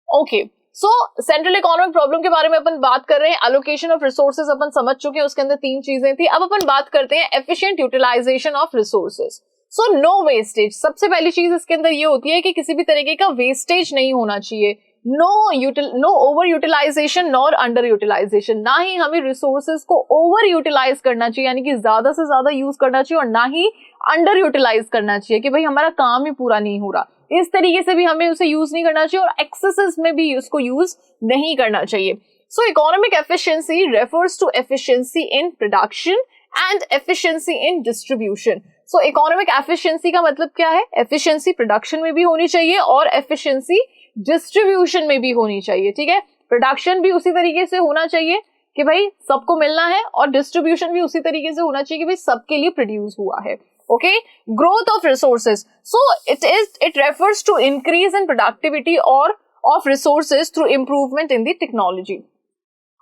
Okay, so central economic problem के बारे में अपन बात कर रहे हैं। एलोकेशन ऑफ रिसोर्सेज अपन समझ चुके हैं, उसके अंदर 3 चीजें थी। अब अपन बात करते हैं efficient utilisation of resources. So no wastage, सबसे पहली चीज इसके अंदर ये होती है कि किसी भी तरीके का वेस्टेज नहीं होना चाहिए। No over utilisation nor under utilisation, ना ही हमें रिसोर्सेज को ओवर यूटिलाइज करना चाहिए यानी कि ज्यादा से ज्यादा यूज करना चाहिए, और ना ही अंडर यूटिलाइज करना चाहिए कि भाई हमारा काम ही पूरा नहीं हो रहा, इस तरीके से भी हमें उसे यूज नहीं करना चाहिए, और एक्सेसेस में भी उसको यूज नहीं करना चाहिए। So economic efficiency refers to efficiency in production and efficiency in distribution. So economic efficiency का मतलब क्या है, एफिशिएंसी प्रोडक्शन में भी होनी चाहिए और एफिशिएंसी डिस्ट्रीब्यूशन में भी होनी चाहिए, ठीक है। प्रोडक्शन भी उसी तरीके से होना चाहिए कि भाई सबको मिलना है, और डिस्ट्रीब्यूशन भी उसी तरीके से होना चाहिए कि भाई सबके लिए प्रोड्यूस हुआ है। Okay, growth of resources, so it refers to increase in productivity और of resources through improvement in the technology.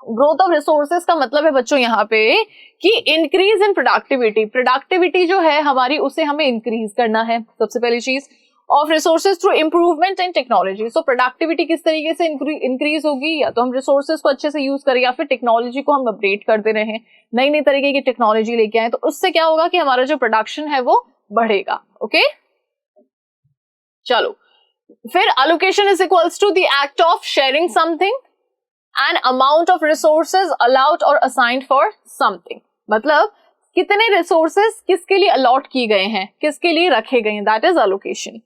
Growth of resources का मतलब है बच्चों यहाँ पे कि इंक्रीज इन प्रोडक्टिविटी, प्रोडक्टिविटी जो है हमारी उसे हमें इंक्रीज करना है, सबसे पहली चीज। Of resources through improvement in technology, so productivity किस तरीके से इंक्रीज होगी, या तो हम रिसोर्सेज को अच्छे से यूज करें या फिर टेक्नोलॉजी को हम अपडेट करते रहें, नई नई तरीके की टेक्नोलॉजी लेके आए, तो उससे क्या होगा कि हमारा जो प्रोडक्शन है वो बढ़ेगा। ओके, चलो फिर allocation is equals to the act of sharing something and amount of resources allowed or assigned for something, मतलब कितने रिसोर्सेज किसके लिए अलॉट किए गए हैं, किसके लिए रखे गए हैं, that is allocation.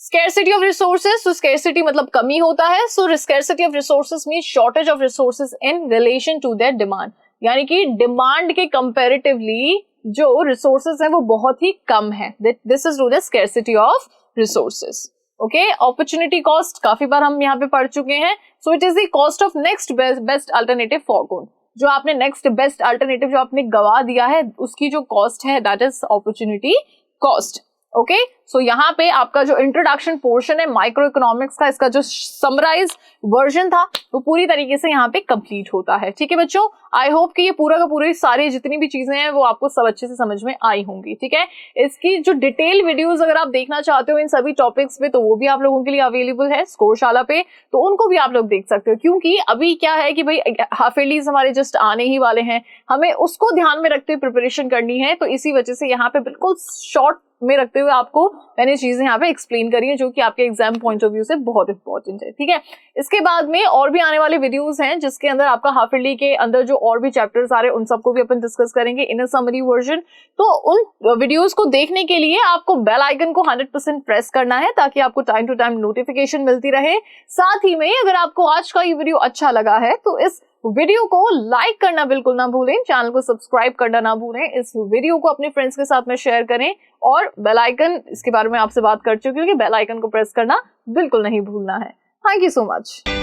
Scarcity of resources, तो स्कैरसिटी मतलब कमी होता है, so scarcity of resources means shortage of resources in relation to their demand, यानी कि डिमांड के कंपैरेटिवली जो रिसोर्सेज है वो बहुत ही कम है, this is known as scarcity of resources. Okay, opportunity cost काफी बार हम यहाँ पे पढ़ चुके हैं, so it is the cost of next best alternative forgone, जो आपने नेक्स्ट बेस्ट अल्टरनेटिव जो आपने गवा दिया है उसकी जो कॉस्ट है that is opportunity cost. Okay, so यहाँ पे आपका जो इंट्रोडक्शन पोर्शन है माइक्रो इकोनॉमिक्स का, इसका जो समराइज वर्जन था वो पूरी तरीके से यहाँ पे कंप्लीट होता है, ठीक है बच्चों। आई होप कि ये पूरा का पूरी सारी जितनी भी चीजें हैं वो आपको सब अच्छे से समझ में आई होंगी, ठीक है। इसकी जो डिटेल वीडियोस अगर आप देखना चाहते हो इन सभी टॉपिक्स पे, तो वो भी आप लोगों के लिए अवेलेबल है स्कोरशाला पे, तो उनको भी आप लोग देख सकते हो, क्योंकि अभी क्या है कि भाई हाफ ईयरलीज हमारे जस्ट आने ही वाले हैं, हमें उसको ध्यान में रखते हुए प्रिपरेशन करनी है, तो इसी वजह से यहाँ पे बिल्कुल शॉर्ट में रखते हुए आपको मैंने चीजें यहाँ पे एक्सप्लेन करी है, जो कि आपके एग्जाम पॉइंट ऑफ व्यू से बहुत इंपॉर्टेंट है, ठीक है। इसके बाद में और भी आने वाले वीडियोस हैं जिसके अंदर आपका हाफ ईयरली के अंदर जो और भी चैप्टर्स आ रहे हैं उन सबको भी अपन डिस्कस करेंगे इन अ समरी वर्जन। तो उन वीडियोस को देखने के लिए आपको बेल आइकन को 100% प्रेस करना है ताकि आपको टाइम टू टाइम नोटिफिकेशन मिलती रहे। साथ ही में अगर आपको आज का ये वीडियो अच्छा लगा है तो इस वीडियो को लाइक करना बिल्कुल ना भूलें, चैनल को सब्सक्राइब करना ना भूलें, इस वीडियो को अपने फ्रेंड्स के साथ में शेयर करें, और बेल आइकन, इसके बारे में आपसे बात कर चुकी हूँ कि बेल आइकन को प्रेस करना बिल्कुल नहीं भूलना है। Thank you so much.